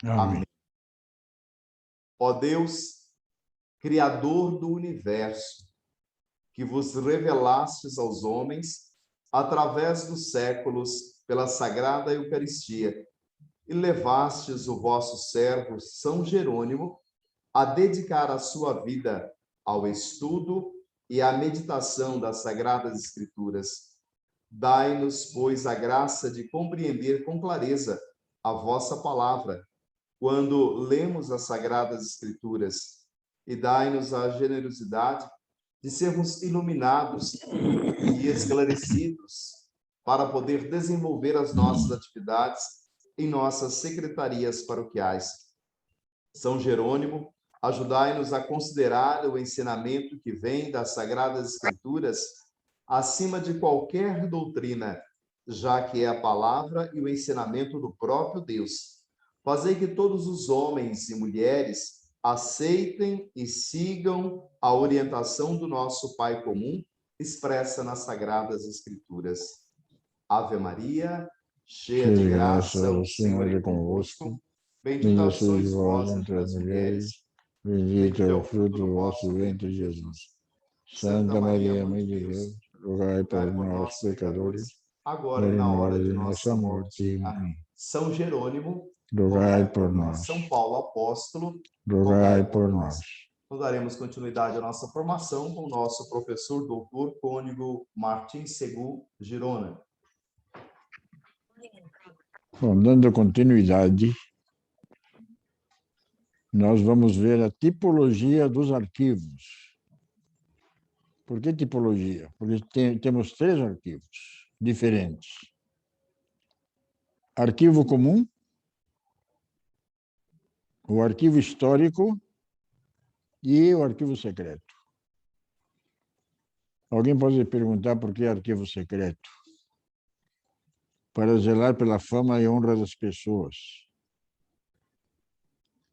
Amém. Ó Deus, Criador do universo, que vos revelastes aos homens através dos séculos pela Sagrada Eucaristia, e levastes o vosso servo São Jerônimo a dedicar a sua vida ao estudo e à meditação das Sagradas Escrituras. Dai-nos, pois, a graça de compreender com clareza a vossa palavra, quando lemos as Sagradas Escrituras, e dai-nos a generosidade de sermos iluminados e esclarecidos para poder desenvolver as nossas atividades em nossas secretarias paroquiais. São Jerônimo, ajudai-nos a considerar o ensinamento que vem das Sagradas Escrituras acima de qualquer doutrina, já que é a palavra e o ensinamento do próprio Deus. Fazei que todos os homens e mulheres aceitem e sigam a orientação do nosso Pai comum, expressa nas Sagradas Escrituras. Ave Maria, cheia de graça, o Senhor é convosco. Bendita sois vós entre as mulheres, Bendito é o fruto do vosso ventre, Jesus. Santa Maria, Mãe de Deus, rogai por nós, pecadores, agora e na hora de nossa morte. Amém. São Jerônimo, Rogai por nós. São Paulo Apóstolo, Rogai por nós. Nós daremos continuidade à nossa formação com o nosso professor doutor Cônigo Martins Segu Girona. Bom, dando continuidade, nós vamos ver a tipologia dos arquivos. Por que tipologia? Porque temos 3 arquivos diferentes. Arquivo comum, o arquivo histórico e o arquivo secreto. Alguém pode perguntar por que arquivo secreto? Para zelar pela fama e honra das pessoas.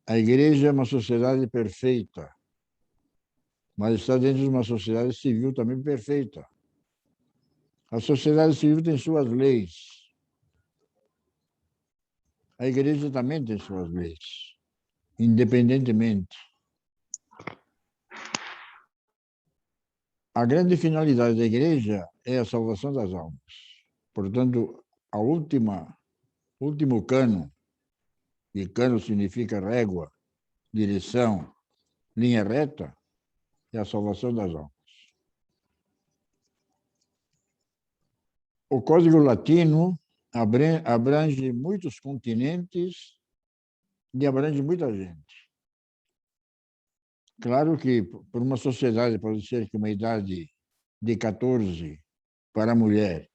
A igreja é uma sociedade perfeita, mas está dentro de uma sociedade civil também perfeita. A sociedade civil tem suas leis. A igreja também tem suas leis, independentemente. A grande finalidade da igreja é a salvação das almas. Portanto, último cano, e cano significa régua, direção, linha reta, é a salvação das almas. O Código Latino abrange muitos continentes e abrange muita gente. Claro que, por uma sociedade, pode ser que uma idade de 14 para a mulher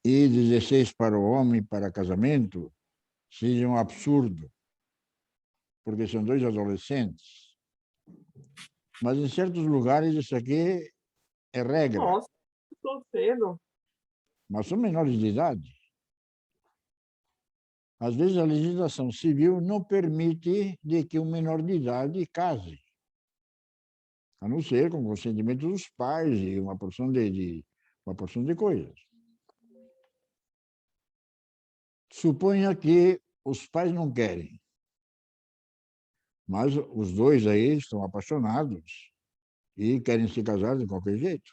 e 16 para o homem para casamento seja um absurdo, porque são 2 adolescentes. Mas em certos lugares isso aqui é regra. Nossa, estou cedo. Mas são menores de idade. Às vezes a legislação civil não permite de que um menor de idade case, a não ser com consentimento dos pais e uma porção de coisas. Suponha que os pais não querem, mas os dois aí estão apaixonados e querem se casar de qualquer jeito.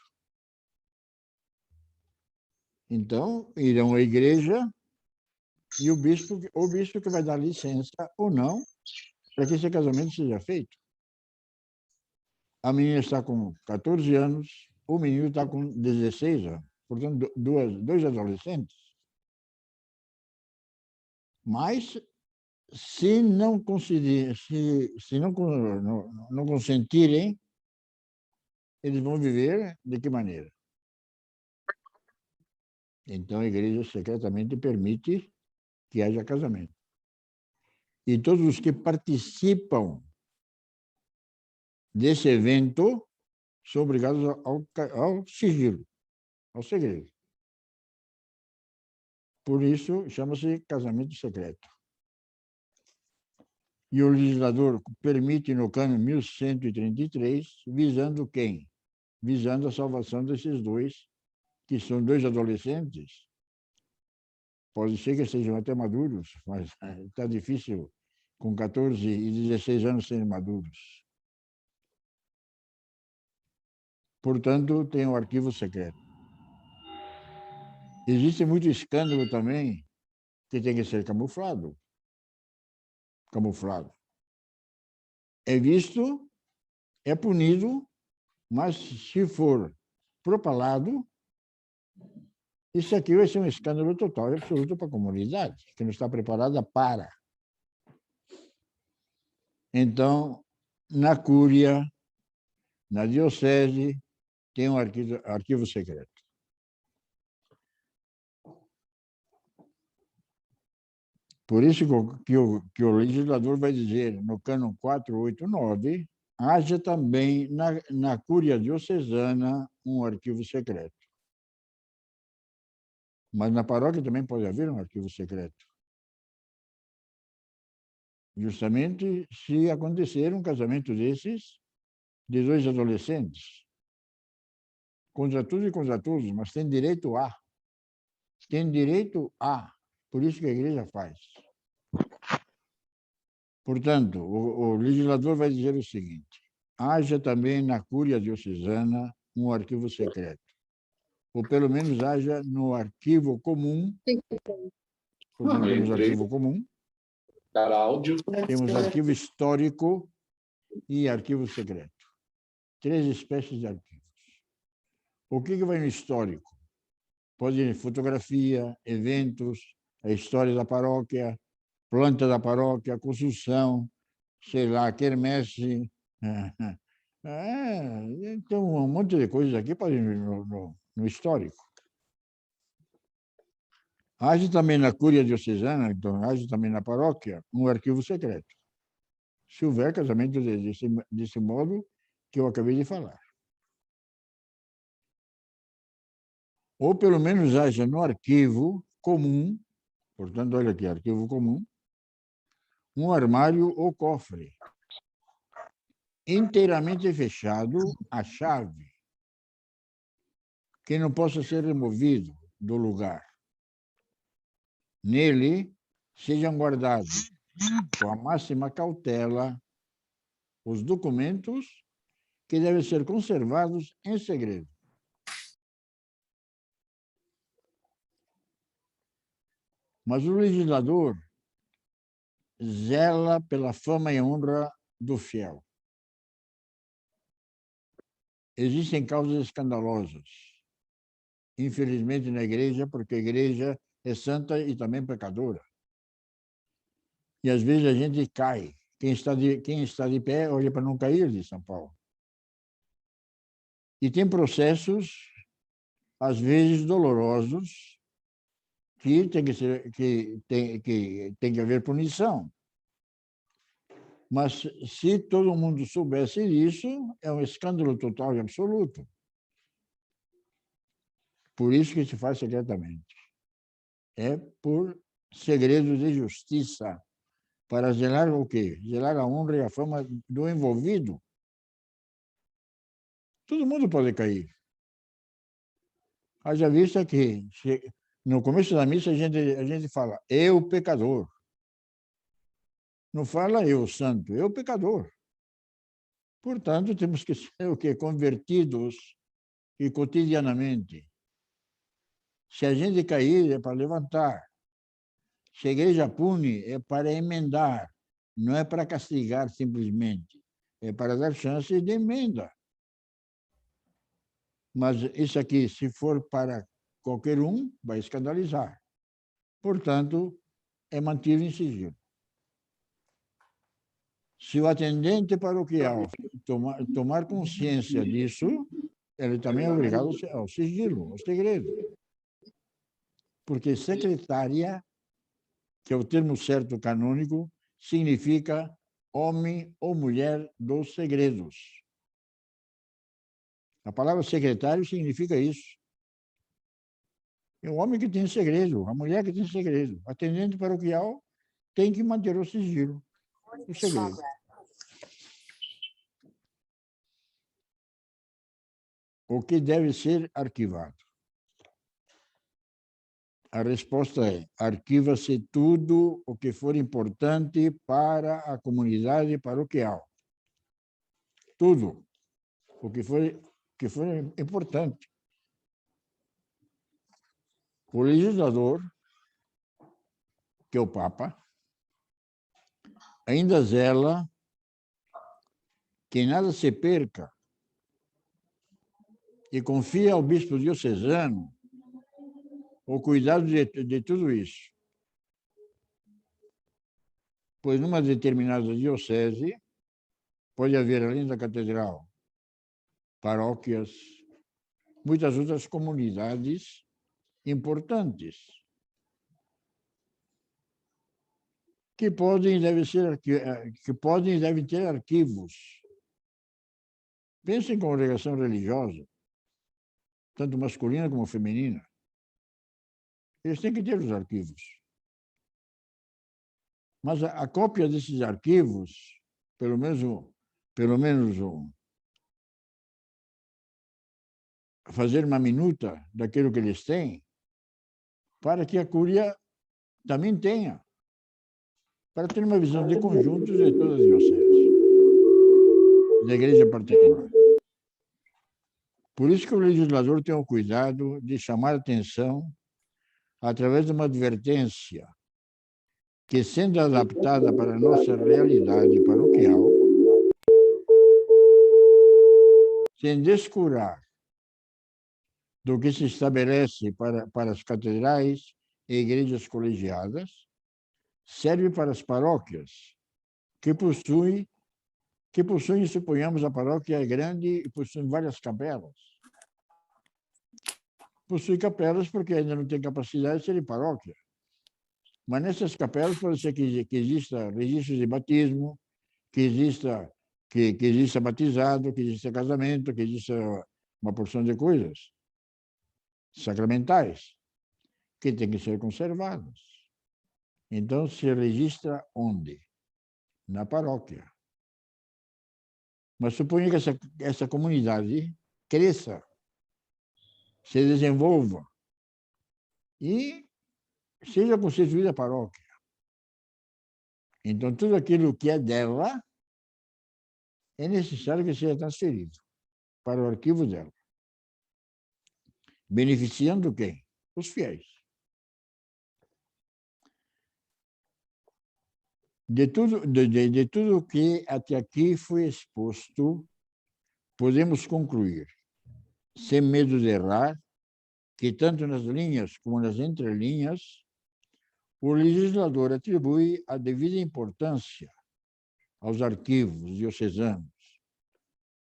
Então, irão à igreja e o bispo que vai dar licença ou não para que esse casamento seja feito. A menina está com 14 anos, o menino está com 16 anos. Portanto, 2 adolescentes. Mas, se não não consentirem, eles vão viver de que maneira? Então, a igreja secretamente permite que haja casamento. E todos os que participam desse evento são obrigados ao sigilo, ao segredo. Por isso, chama-se casamento secreto. E o legislador permite no cano 1133, visando quem? Visando a salvação desses 2, que são 2 adolescentes. Pode ser que sejam até maduros, mas está difícil com 14 e 16 anos sendo maduros. Portanto, tem um arquivo secreto. Existe muito escândalo também que tem que ser camuflado. Camuflado. É visto, é punido, mas se for propalado, isso aqui vai ser um escândalo total e absoluto para a comunidade, que não está preparada para. Então, na cúria, na diocese, tem um arquivo secreto. Por isso que o legislador vai dizer, no cânon 489, haja também na cúria diocesana um arquivo secreto. Mas na paróquia também pode haver um arquivo secreto. Justamente se acontecer um casamento desses, de dois adolescentes, contra tudo e contra todos, mas tem direito a. Tem direito a. Por isso que a igreja faz. Portanto, o legislador vai dizer o seguinte: haja também na cúria diocesana um arquivo secreto. Ou pelo menos haja no arquivo comum, porque não temos arquivo comum, temos arquivo histórico e arquivo secreto. 3 espécies de arquivos. O que vai no histórico? Pode ir fotografia, eventos, a história da paróquia, planta da paróquia, construção, sei lá, quermesse. Então, um monte de coisas aqui pode ir no histórico. Age também na cúria diocesana, então age também na paróquia, um arquivo secreto. Se houver casamento desse modo que eu acabei de falar. Ou pelo menos haja no arquivo comum, portanto, olha aqui, arquivo comum, um armário ou cofre, inteiramente fechado à chave, que não possa ser removido do lugar. Nele sejam guardados, com a máxima cautela, os documentos que devem ser conservados em segredo. Mas o legislador zela pela fama e honra do fiel. Existem causas escandalosas, infelizmente, na igreja, porque a igreja é santa e também pecadora. E às vezes a gente cai. Quem está de pé, olha para não cair, de São Paulo. E tem processos, às vezes dolorosos, que tem que haver punição. Mas se todo mundo soubesse disso, é um escândalo total e absoluto. Por isso que se faz secretamente. É por segredo de justiça, para zelar o quê? Zelar a honra e a fama do envolvido. Todo mundo pode cair. Haja vista que no começo da missa a gente fala, eu pecador. Não fala eu santo, eu pecador. Portanto, temos que ser o quê? Convertidos e cotidianamente. Se a gente cair, é para levantar. Se a igreja pune, é para emendar. Não é para castigar simplesmente. É para dar chance de emenda. Mas isso aqui, se for para qualquer um, vai escandalizar. Portanto, é mantido em sigilo. Se o atendente paroquial tomar consciência disso, ele também é obrigado ao sigilo, ao segredo. Porque secretária, que é o termo certo canônico, significa homem ou mulher dos segredos. A palavra secretário significa isso. É o homem que tem segredo, a mulher que tem segredo. O atendente paroquial tem que manter o sigilo, o segredo. O que deve ser arquivado. A resposta é: arquiva-se tudo o que for importante para a comunidade paroquial. Tudo o que for importante. O legislador, que é o Papa, ainda zela que nada se perca e confia ao bispo diocesano o cuidado de tudo isso. Pois numa determinada diocese pode haver, além da catedral, paróquias, muitas outras comunidades importantes que podem e devem ter arquivos. Pense em congregação religiosa, tanto masculina como feminina. Eles têm que ter os arquivos. Mas a cópia desses arquivos, pelo menos fazer uma minuta daquilo que eles têm, para que a Cúria também tenha, para ter uma visão de conjunto de todas as dioceses, da igreja particular. Por isso que o legislador tem o cuidado de chamar a atenção através de uma advertência que, sendo adaptada para a nossa realidade paroquial, sem descurar do que se estabelece para as catedrais e igrejas colegiadas, serve para as paróquias que possuem, suponhamos, a paróquia é grande e possui várias capelas. Possui capelas porque ainda não tem capacidade de ser paróquia. Mas nessas capelas pode ser que exista registro de batismo, que exista batizado, que exista casamento, que exista uma porção de coisas sacramentais que têm que ser conservadas. Então, se registra onde? Na paróquia. Mas suponha que essa comunidade cresça, se desenvolva e seja constituída a paróquia. Então, tudo aquilo que é dela é necessário que seja transferido para o arquivo dela. Beneficiando quem? Os fiéis. De tudo que até aqui foi exposto, podemos concluir, sem medo de errar, que tanto nas linhas como nas entrelinhas, o legislador atribui a devida importância aos arquivos diocesanos,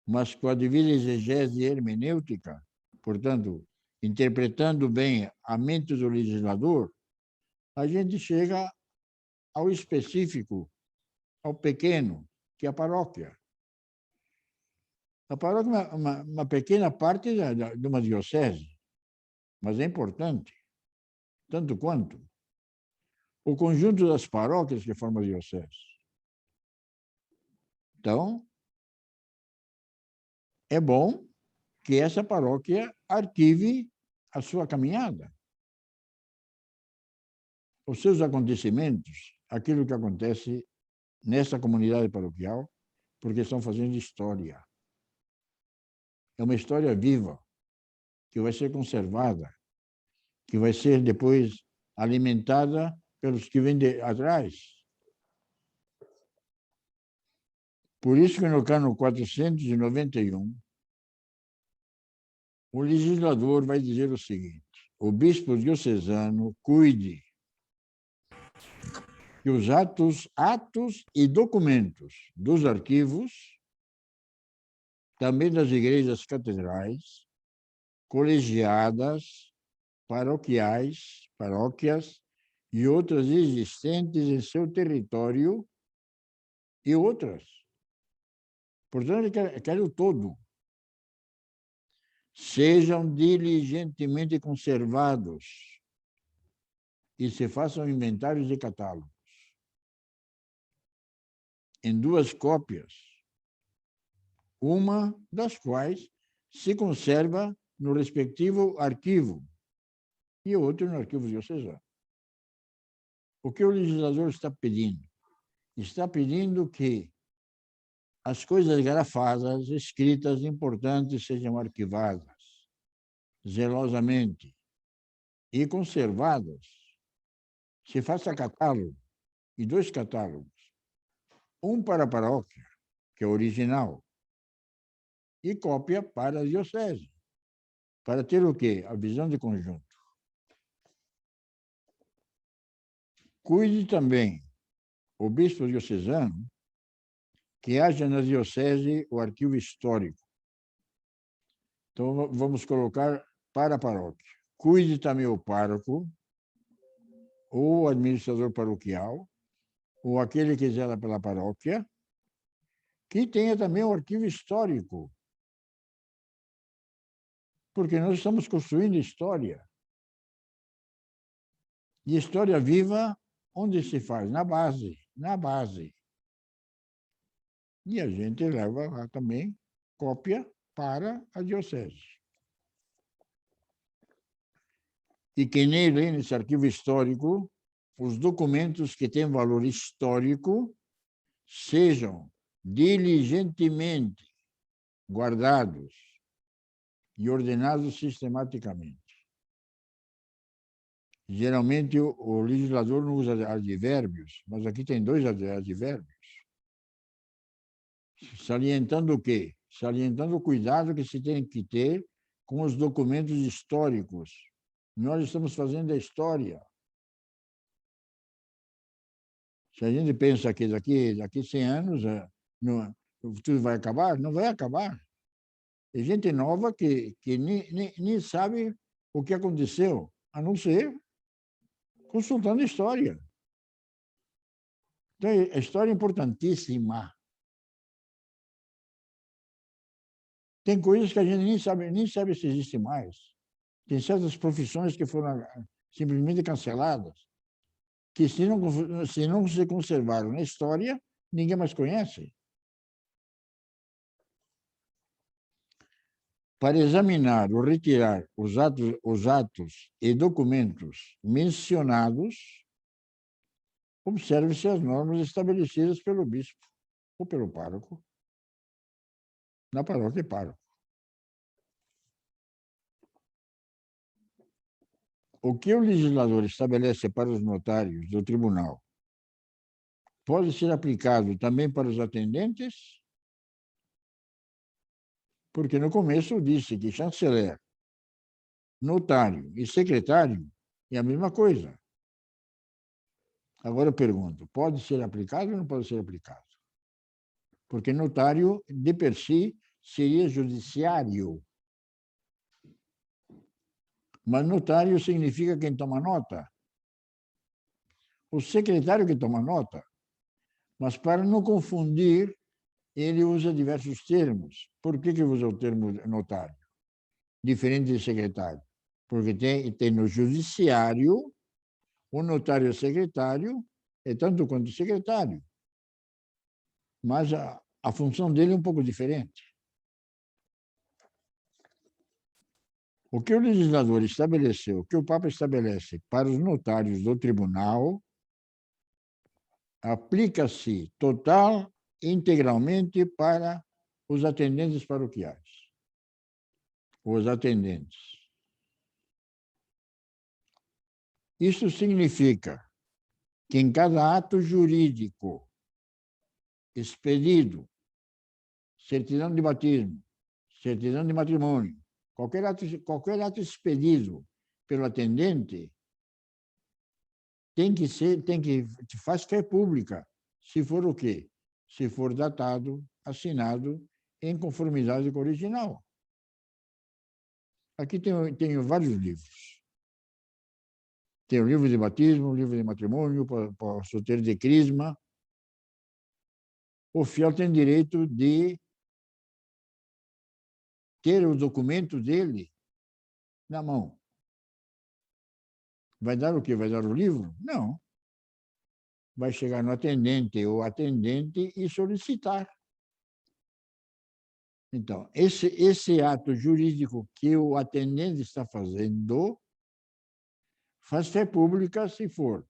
mas com a devida exegese hermenêutica, portanto, interpretando bem a mente do legislador, a gente chega ao específico, ao pequeno, que é a paróquia. A paróquia é uma pequena parte de uma diocese, mas é importante, tanto quanto o conjunto das paróquias que formam a diocese. Então, é bom que essa paróquia arquive a sua caminhada, os seus acontecimentos, aquilo que acontece nessa comunidade paroquial, porque estão fazendo história. É uma história viva, que vai ser conservada, que vai ser depois alimentada pelos que vêm atrás. Por isso que no cano 491, o legislador vai dizer o seguinte: o bispo diocesano cuide que os atos e documentos dos arquivos, também das igrejas catedrais, colegiadas, paróquias e outras existentes em seu território e outras. Portanto, ele quer o todo. Sejam diligentemente conservados e se façam inventários e catálogos em 2 cópias, uma das quais se conserva no respectivo arquivo, e outro no arquivo diocesano. O que o legislador está pedindo? Está pedindo que as coisas grafadas, escritas, importantes, sejam arquivadas zelosamente e conservadas. Se faça catálogo, e 2 catálogos. Um para a paróquia, que é original, e cópia para a diocese, para ter o quê? A visão de conjunto. Cuide também o bispo diocesano que haja na diocese o arquivo histórico. Então, vamos colocar para a paróquia. Cuide também o pároco, ou o administrador paroquial, ou aquele que zela pela paróquia, que tenha também o arquivo histórico. Porque nós estamos construindo história. E história viva, onde se faz? Na base, na base. E a gente leva lá também cópia para a diocese. E que nele, nesse arquivo histórico, os documentos que têm valor histórico sejam diligentemente guardados e ordenados sistematicamente. Geralmente, o legislador não usa advérbios, mas aqui tem 2 advérbios. Salientando o quê? Salientando o cuidado que se tem que ter com os documentos históricos. Nós estamos fazendo a história. Se a gente pensa que daqui 100 anos tudo vai acabar, não vai acabar. Tem gente nova que nem sabe o que aconteceu, a não ser consultando a história. Então, a história é importantíssima. Tem coisas que a gente nem sabe se existe mais. Tem certas profissões que foram simplesmente canceladas, que se não se conservaram na história, ninguém mais conhece. Para examinar ou retirar os atos e documentos mencionados, observe-se as normas estabelecidas pelo bispo ou pelo pároco, na paróquia e pároco. O que o legislador estabelece para os notários do tribunal pode ser aplicado também para os atendentes? Porque no começo disse que chanceler, notário e secretário é a mesma coisa. Agora eu pergunto, pode ser aplicado ou não pode ser aplicado? Porque notário, de per si, seria judiciário. Mas notário significa quem toma nota. O secretário que toma nota. Mas para não confundir, ele usa diversos termos. Por que usa o termo notário? Diferente de secretário. Porque tem no judiciário, o notário secretário é tanto quanto secretário. Mas a função dele é um pouco diferente. O que o legislador estabeleceu, o que o Papa estabelece para os notários do tribunal, aplica-se total e integralmente para os atendentes paroquiais. Os atendentes. Isso significa que em cada ato jurídico expedido, certidão de batismo, certidão de matrimônio, qualquer ato expedido pelo atendente tem que faz fé pública, se for o quê? Se for datado, assinado em conformidade com o original. Aqui tenho vários livros. Tem o livro de batismo, o livro de matrimônio, para solteiro de crisma. O fiel tem direito de ter o documento dele na mão. Vai dar o quê? Vai dar o livro? Não. Vai chegar no atendente ou atendente e solicitar. Então, esse ato jurídico que o atendente está fazendo faz fé pública se for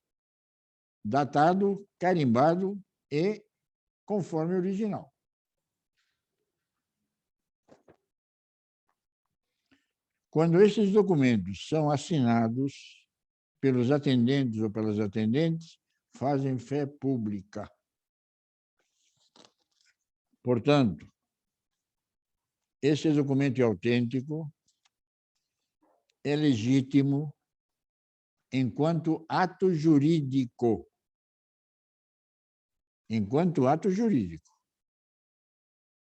datado, carimbado e conforme o original. Quando esses documentos são assinados pelos atendentes ou pelas atendentes, fazem fé pública. Portanto, esse documento é autêntico, é legítimo enquanto ato jurídico. Enquanto ato jurídico.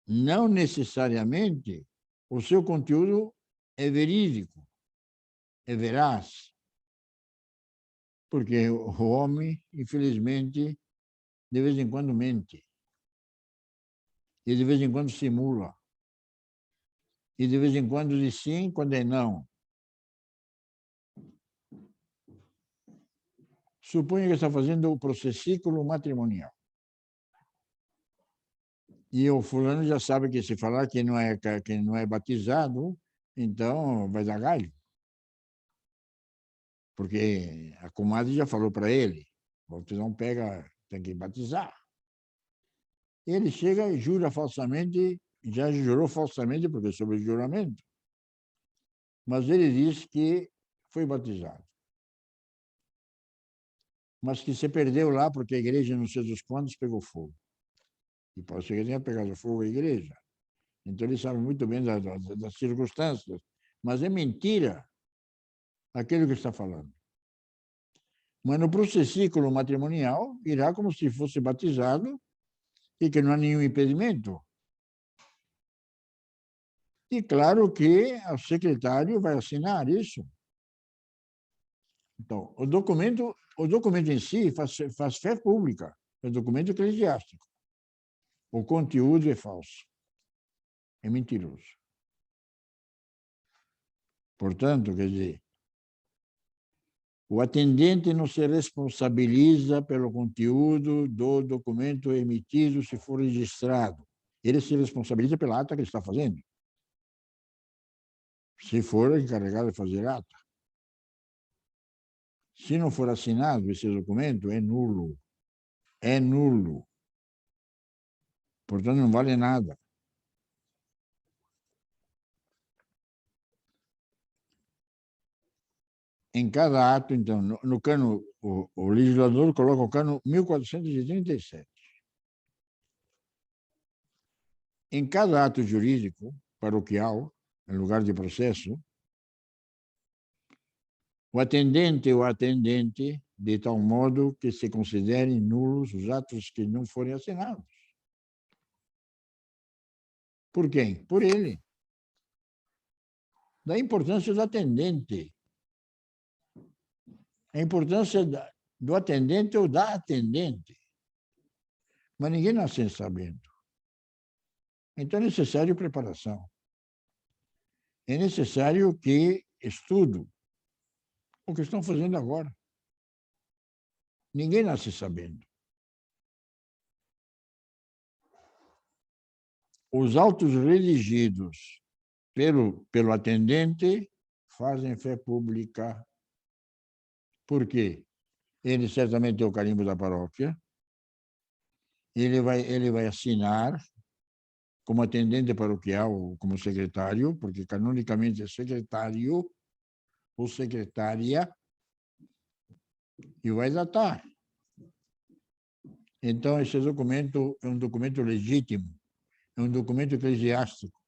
Não necessariamente o seu conteúdo é verídico, é veraz. Porque o homem, infelizmente, de vez em quando mente. E de vez em quando simula. E de vez em quando diz sim, quando é não. Suponha que está fazendo o processículo matrimonial. E o fulano já sabe que se falar que não é batizado, então vai dar galho. Porque a comadre já falou para ele, você não pega, tem que batizar. Ele chega e jura falsamente, já jurou falsamente, porque é sobre juramento. Mas ele diz que foi batizado. Mas que se perdeu lá porque a igreja, não sei dos quantos, pegou fogo. E pode ser que tenha pegado fogo a igreja. Então ele sabe muito bem das circunstâncias. Mas é mentira aquilo que está falando. Mas no processículo matrimonial, irá como se fosse batizado e que não há nenhum impedimento. E claro que o secretário vai assinar isso. Então, o documento em si faz fé pública, é documento eclesiástico. O conteúdo é falso, é mentiroso. Portanto, quer dizer, o atendente não se responsabiliza pelo conteúdo do documento emitido se for registrado. Ele se responsabiliza pela ata que ele está fazendo. Se for encarregado de fazer ata. Se não for assinado esse documento, é nulo. É nulo. Portanto, não vale nada. Em cada ato, então, no cano, o legislador coloca o cano 1437. Em cada ato jurídico paroquial, em lugar de processo, o atendente ou atendente, de tal modo que se considerem nulos os atos que não forem assinados. Por quem? Por ele. Da importância do atendente. A importância do atendente ou da atendente. Mas ninguém nasce sabendo. Então é necessário preparação. É necessário que estudo o que estão fazendo agora. Ninguém nasce sabendo. Os autos redigidos pelo atendente fazem fé pública. Por quê? Ele certamente tem o carimbo da paróquia, ele vai assinar como atendente paroquial ou como secretário, porque canonicamente é secretário ou secretária, e vai datar. Então, esse documento é um documento legítimo, é um documento eclesiástico.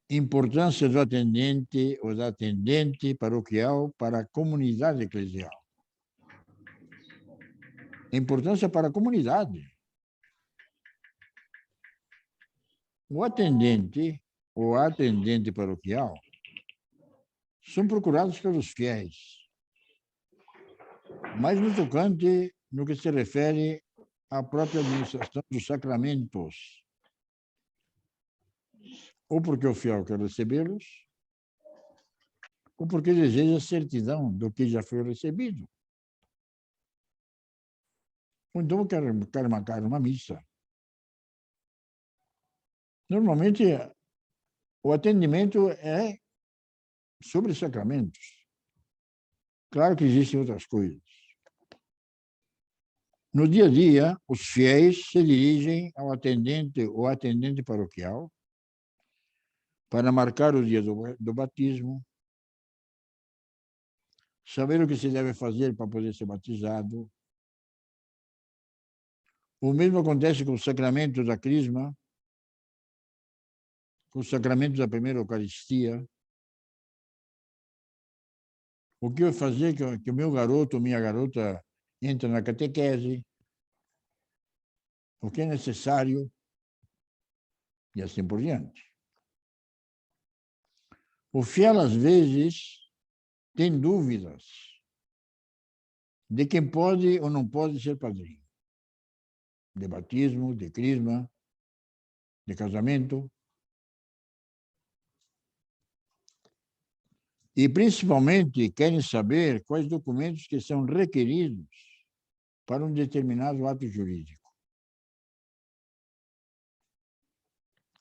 Importância do atendente ou da atendente paroquial para a comunidade eclesial. Importância para a comunidade. O atendente ou a atendente paroquial são procurados pelos fiéis, mas no tocante, no que se refere à própria administração dos sacramentos, ou porque o fiel quer recebê-los, ou porque deseja certidão do que já foi recebido. Ou então quer marcar uma missa. Normalmente, O atendimento é sobre sacramentos. Claro que existem outras coisas. No dia a dia, os fiéis se dirigem ao atendente ou atendente paroquial para marcar o dia do batismo, saber o que se deve fazer para poder ser batizado. O mesmo acontece com o sacramento da crisma, com o sacramento da primeira Eucaristia. O que eu fazer que o meu garoto ou minha garota entre na catequese, o que é necessário, e assim por diante. O fiel, às vezes, tem dúvidas de quem pode ou não pode ser padrinho. De batismo, de crisma, de casamento. E, principalmente, querem saber quais documentos que são requeridos para um determinado ato jurídico.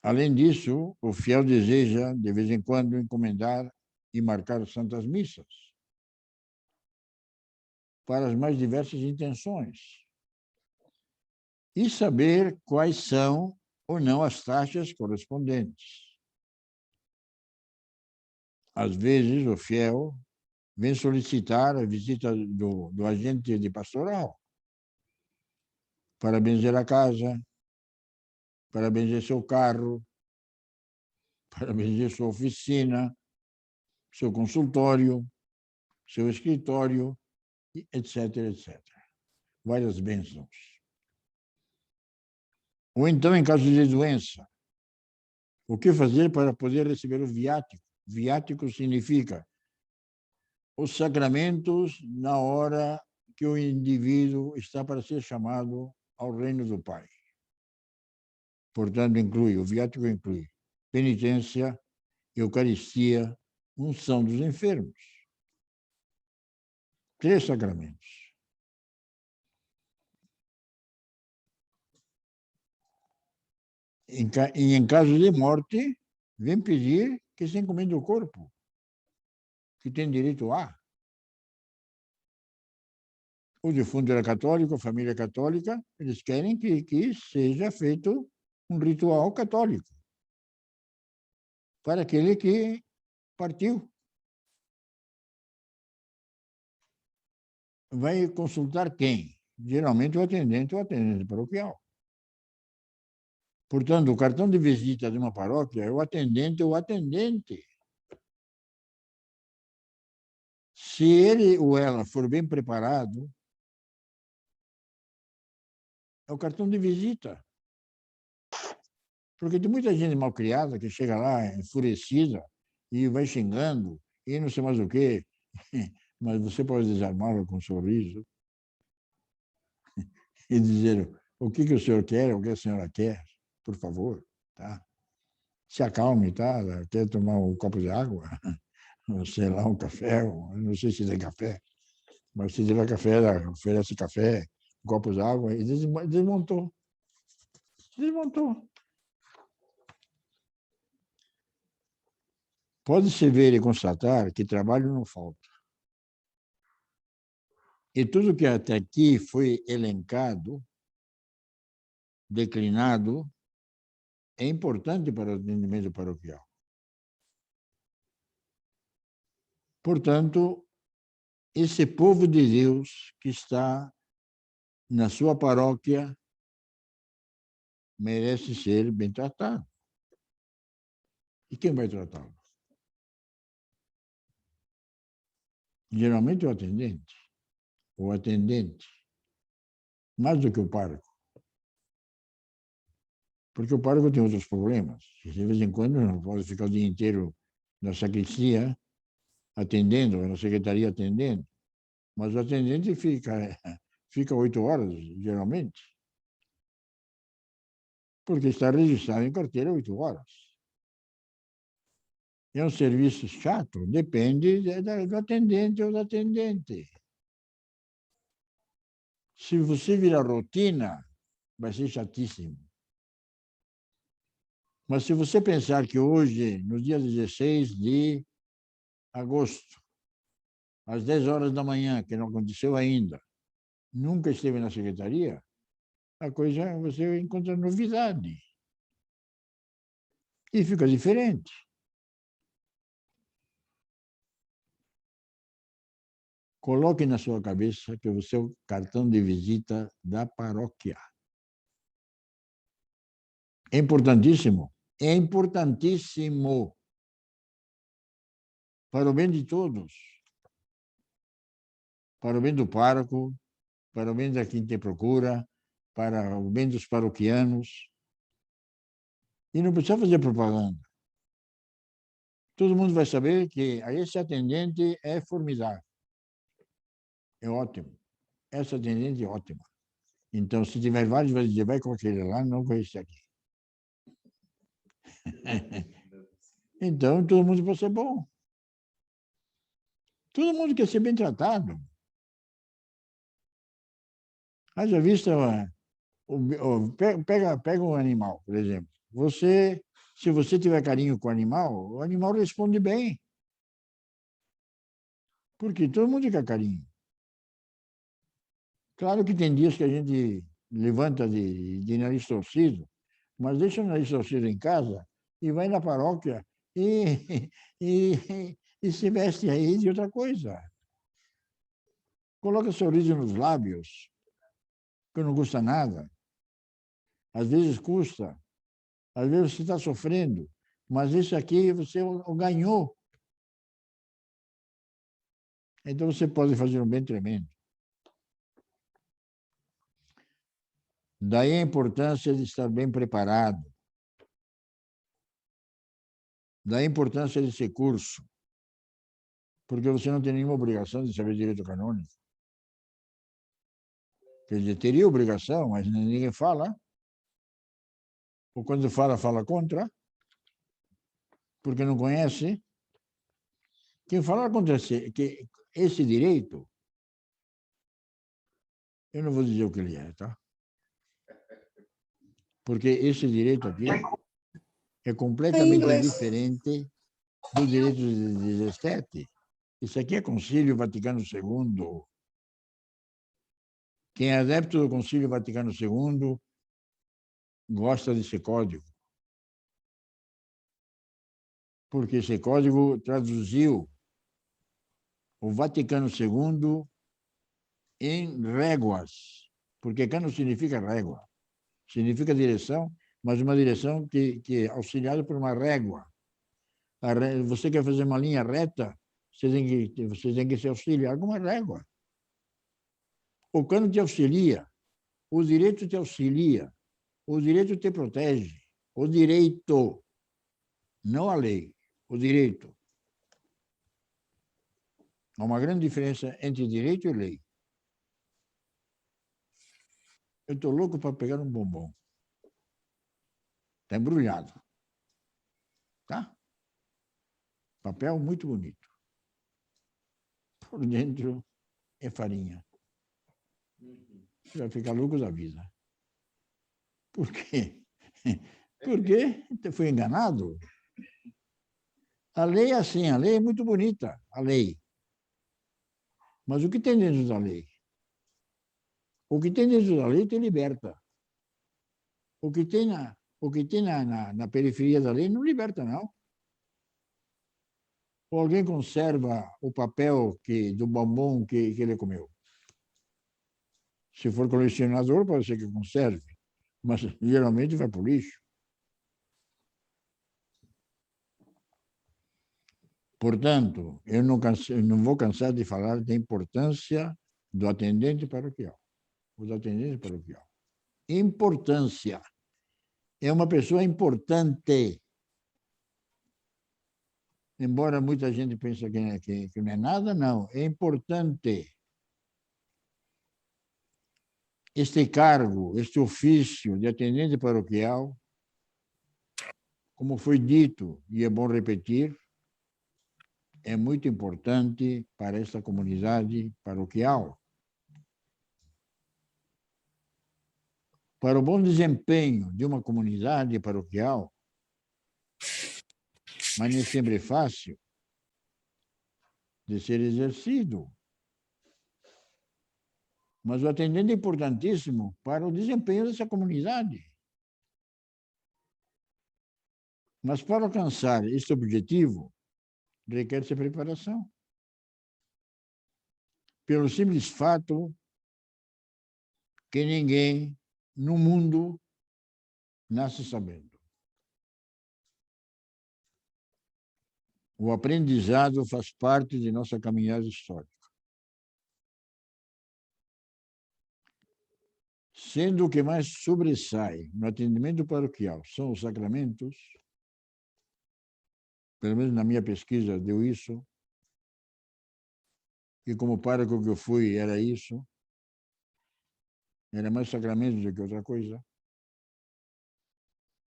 Além disso, o fiel deseja, de vez em quando, encomendar e marcar santas missas para as mais diversas intenções e saber quais são ou não as taxas correspondentes. Às vezes, o fiel vem solicitar a visita do agente de pastoral para benzer a casa, para benzer seu carro, para benzer sua oficina, seu consultório, seu escritório, etc., etc. Várias bênçãos. Ou então, em caso de doença, o que fazer para poder receber o viático? Viático significa os sacramentos na hora que o indivíduo está para ser chamado ao reino do Pai. Portanto, o viático inclui penitência, Eucaristia, unção dos enfermos. 3 sacramentos. E em caso de morte, vem pedir que se encomende o corpo, que tem direito a. O defunto era católico, a família católica, eles querem que seja feito um ritual católico para aquele que partiu. Vai consultar quem? Geralmente o atendente paroquial. Portanto, o cartão de visita de uma paróquia é o atendente ou atendente. Se ele ou ela for bem preparado, é o cartão de visita. Porque tem muita gente mal criada que chega lá enfurecida e vai xingando e não sei mais o quê. Mas você pode desarmá-lo com um sorriso e dizer o que o senhor quer, o que a senhora quer, por favor, tá? Se acalme, tá? Quer tomar um copo de água? Sei lá, um café, não sei se tem café, mas se tiver café, oferece café, um copo de água, e desmontou. Desmontou. Pode-se ver e constatar que trabalho não falta. E tudo que até aqui foi elencado, declinado, é importante para o atendimento paroquial. Portanto, esse povo de Deus que está na sua paróquia merece ser bem tratado. E quem vai tratá-lo? Geralmente o atendente, mais do que o pároco. Porque o pároco tem outros problemas. De vez em quando não pode ficar o dia inteiro na sacristia atendendo, na secretaria atendendo. Mas o atendente fica 8 horas, geralmente. Porque está registrado em carteira 8 horas. É um serviço chato? Depende do atendente ou da atendente. Se você virar rotina, vai ser chatíssimo. Mas se você pensar que hoje, no dia 16 de agosto, às 10 horas da manhã, que não aconteceu ainda, nunca esteve na secretaria, a coisa, você encontra novidade. E fica diferente. Coloque na sua cabeça que você é o cartão de visita da paróquia. É importantíssimo. É importantíssimo para o bem de todos. Para o bem do pároco, para o bem de quem te procura, para o bem dos paroquianos. E não precisa fazer propaganda. Todo mundo vai saber que esse atendente é formidável. É ótimo. Essa atendente é ótima. Então, se tiver vários, vai dizer, vai com aquele lá, não com esse aqui. Então, todo mundo pode ser bom. Todo mundo quer ser bem tratado. Haja vista, pega um animal, por exemplo. Se você tiver carinho com o animal responde bem. Porque todo mundo quer carinho. Claro que tem dias que a gente levanta de nariz torcido, mas deixa o nariz torcido em casa e vai na paróquia e se veste aí de outra coisa. Coloca sorriso nos lábios, que não custa nada. Às vezes custa, às vezes você está sofrendo, mas isso aqui você o ganhou. Então você pode fazer um bem tremendo. Daí a importância de estar bem preparado. Daí a importância desse curso. Porque você não tem nenhuma obrigação de saber direito canônico. Quer dizer, teria obrigação, mas ninguém fala. Ou quando fala, fala contra, porque não conhece. Quem fala contra que esse direito, eu não vou dizer o que ele é, tá? Porque esse direito aqui é completamente diferente do direito de 17. Isso aqui é Concílio Vaticano II. Quem é adepto do Concílio Vaticano II gosta desse código. Porque esse código traduziu o Vaticano II em réguas. Porque cano significa régua. Significa direção, mas uma direção que é auxiliada por uma régua. Você quer fazer uma linha reta, você tem que se auxiliar com uma régua. O cano te auxilia, o direito te auxilia, o direito te protege. O direito, não a lei, o direito. Há uma grande diferença entre direito e lei. Eu estou louco para pegar um bombom. Está embrulhado. Tá? Papel muito bonito. Por dentro é farinha. Você vai ficar louco da vida. Por quê? Porque você foi enganado. A lei é assim, a lei é muito bonita, a lei. Mas o que tem dentro da lei? O que tem dentro da lei te liberta. O que tem na periferia da lei não liberta, não. Ou alguém conserva o papel do bombom que ele comeu. Se for colecionador, pode ser que conserve, mas geralmente vai para o lixo. Portanto, eu não vou cansar de falar da importância do atendente paroquial. Os atendentes paroquial. Importância. É uma pessoa importante. Embora muita gente pense que não é nada, não. É importante. Este cargo, este ofício de atendente paroquial, como foi dito, e é bom repetir, é muito importante para esta comunidade paroquial. Para o bom desempenho de uma comunidade paroquial, mas nem sempre é fácil de ser exercido. Mas o atendente é importantíssimo para o desempenho dessa comunidade. Mas para alcançar esse objetivo, requer-se preparação. Pelo simples fato que ninguém no mundo nasce sabendo. O aprendizado faz parte de nossa caminhada histórica. Sendo o que mais sobressai no atendimento paroquial são os sacramentos, pelo menos na minha pesquisa deu isso, e como pároco que eu fui era isso, era mais sacramentos do que outra coisa.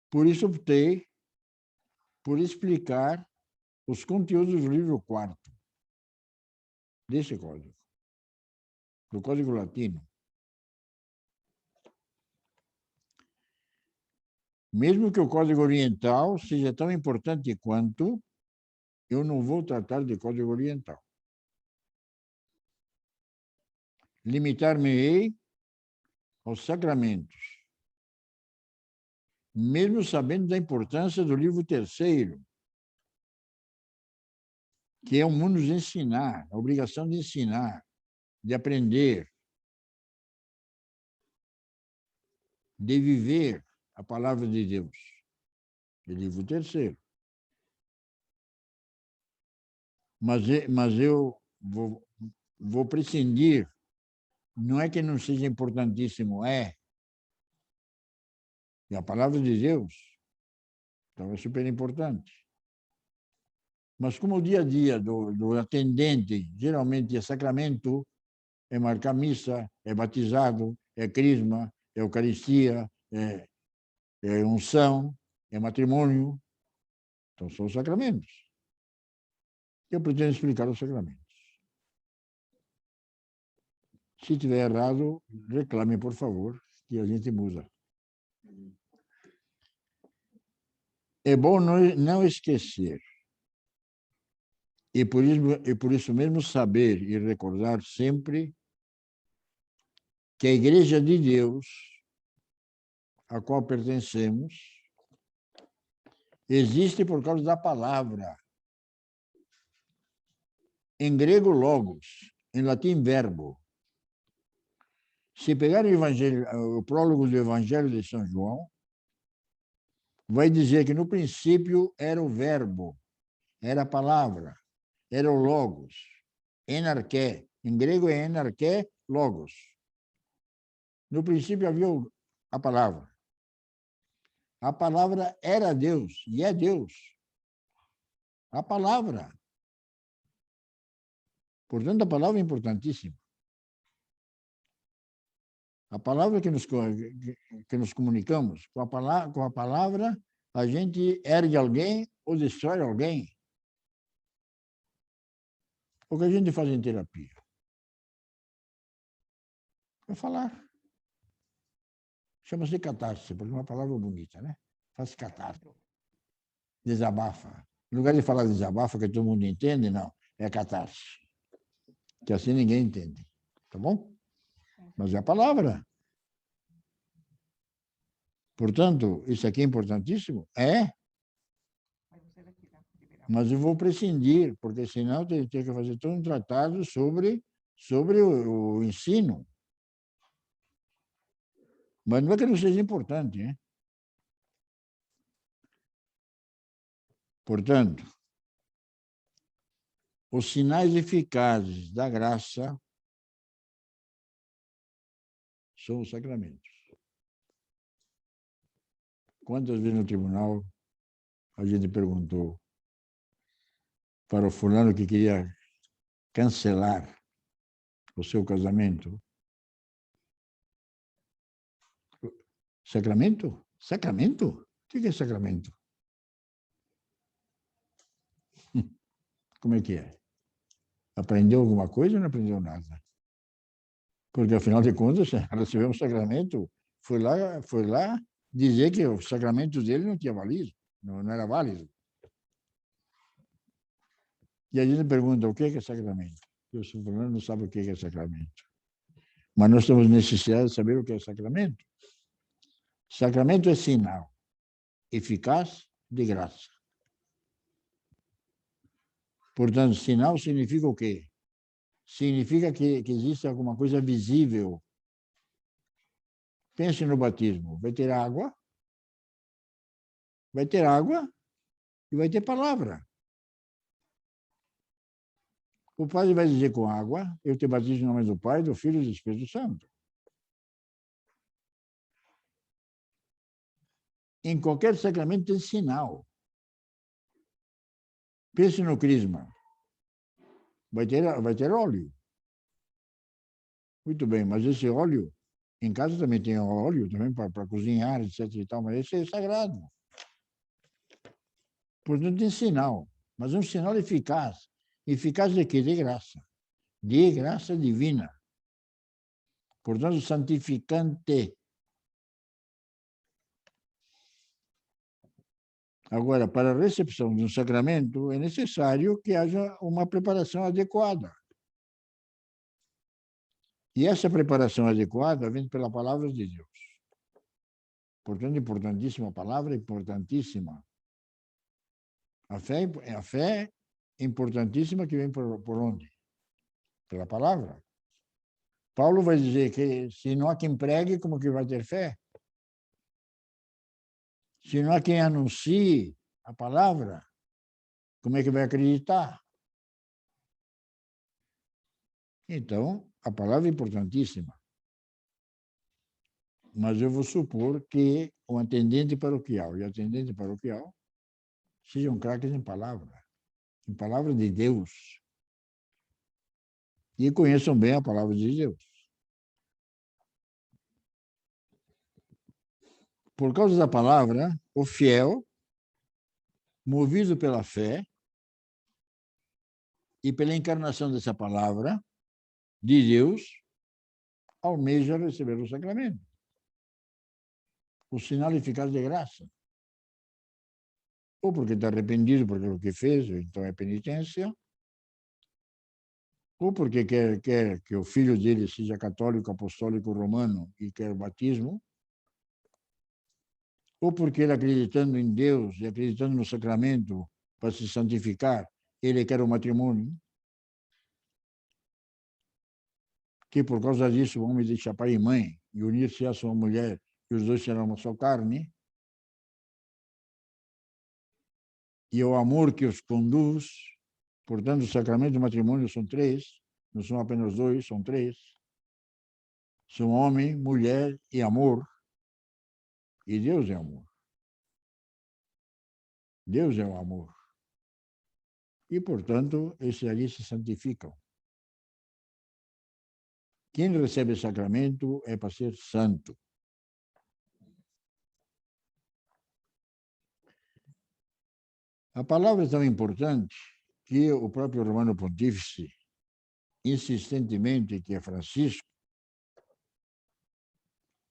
Por isso optei por explicar os conteúdos do livro 4 desse código, do Código Latino. Mesmo que o Código Oriental seja tão importante quanto, eu não vou tratar de Código Oriental. Limitar-me-ei aos sacramentos, mesmo sabendo da importância do livro 3º, que é o mundo de ensinar, a obrigação de ensinar, de aprender, de viver a palavra de Deus. O livro 3º. Mas eu vou prescindir. Não é que não seja importantíssimo, é. E a palavra de Deus então é super importante. Mas como o dia a dia do atendente geralmente é sacramento, é marcar missa, é batizado, é crisma, é eucaristia, é unção, é matrimônio. Então são os sacramentos. Eu pretendo explicar os sacramentos. Se estiver errado, reclame, por favor, que a gente muda. É bom não esquecer. E por isso mesmo saber e recordar sempre que a Igreja de Deus, a qual pertencemos, existe por causa da palavra. Em grego, logos, em latim, verbo. Se pegar o prólogo do Evangelho de São João, vai dizer que no princípio era o verbo, era a palavra, era o logos, enarqué. Em grego é enarqué, logos. No princípio havia a palavra. A palavra era Deus e é Deus. A palavra. Portanto, a palavra é importantíssima. A palavra que nos comunicamos, com a palavra a gente ergue alguém ou destrói alguém. O que a gente faz em terapia? É falar. Chama-se catarse, porque é uma palavra bonita, né? Faz catarse. Desabafa. Em lugar de falar desabafa, que todo mundo entende, não. É catarse. Que assim ninguém entende. Tá bom? Mas é a palavra. Portanto, isso aqui é importantíssimo? É. Mas eu vou prescindir, porque senão eu tenho que fazer todo um tratado sobre o ensino. Mas não é que não seja importante, hein? Portanto, os sinais eficazes da graça são os sacramentos. Quantas vezes no tribunal a gente perguntou para o fulano que queria cancelar o seu casamento? Sacramento? Sacramento? O que é sacramento? Como é que é? Aprendeu alguma coisa ou não aprendeu nada? Porque, afinal de contas, recebeu um sacramento, foi lá dizer que o sacramento dele não tinha valido, não era válido. E a gente pergunta, o que é sacramento? O fulano não sabe o que é sacramento. Mas nós temos necessidade de saber o que é sacramento. Sacramento é sinal eficaz de graça. Portanto, sinal significa o quê? Significa que existe alguma coisa visível. Pense no batismo. Vai ter água e vai ter palavra. O padre vai dizer com água, eu te batizo em nome do Pai, do Filho e do Espírito Santo. Em qualquer sacramento tem sinal. Pense no crisma. Vai ter óleo. Muito bem, mas esse óleo, em casa também tem óleo também para cozinhar, etc. e tal, mas esse é sagrado. Portanto, tem sinal, mas um sinal eficaz. Eficaz de quê? De graça. De graça divina. Portanto, santificante. Agora, para a recepção de um sacramento, é necessário que haja uma preparação adequada. E essa preparação adequada vem pela palavra de Deus. Portanto, importantíssima palavra, importantíssima. A fé é importantíssima que vem por onde? Pela palavra. Paulo vai dizer que se não há quem pregue, como que vai ter fé? Se não há quem anuncie a palavra, como é que vai acreditar? Então, a palavra é importantíssima. Mas eu vou supor que o atendente paroquial e o atendente paroquial sejam craques em palavra de Deus. E conheçam bem a palavra de Deus. Por causa da palavra, o fiel, movido pela fé e pela encarnação dessa palavra de Deus, almeja receber o sacramento. O sinal eficaz de graça. Ou porque está arrependido por aquilo que fez, então é penitência, ou porque quer que o filho dele seja católico, apostólico, romano e quer o batismo, ou porque ele, acreditando em Deus e acreditando no sacramento para se santificar, ele quer o matrimônio, que por causa disso o homem deixa pai e mãe e unir-se à sua mulher, e os dois serão uma só carne, e o amor que os conduz, portanto, o sacramento do matrimônio são três, não são apenas dois, são três. São homem, mulher e amor. E Deus é amor. Deus é o amor. E, portanto, esses ali se santificam. Quem recebe sacramento é para ser santo. A palavra é tão importante que o próprio Romano Pontífice, insistentemente, que é Francisco,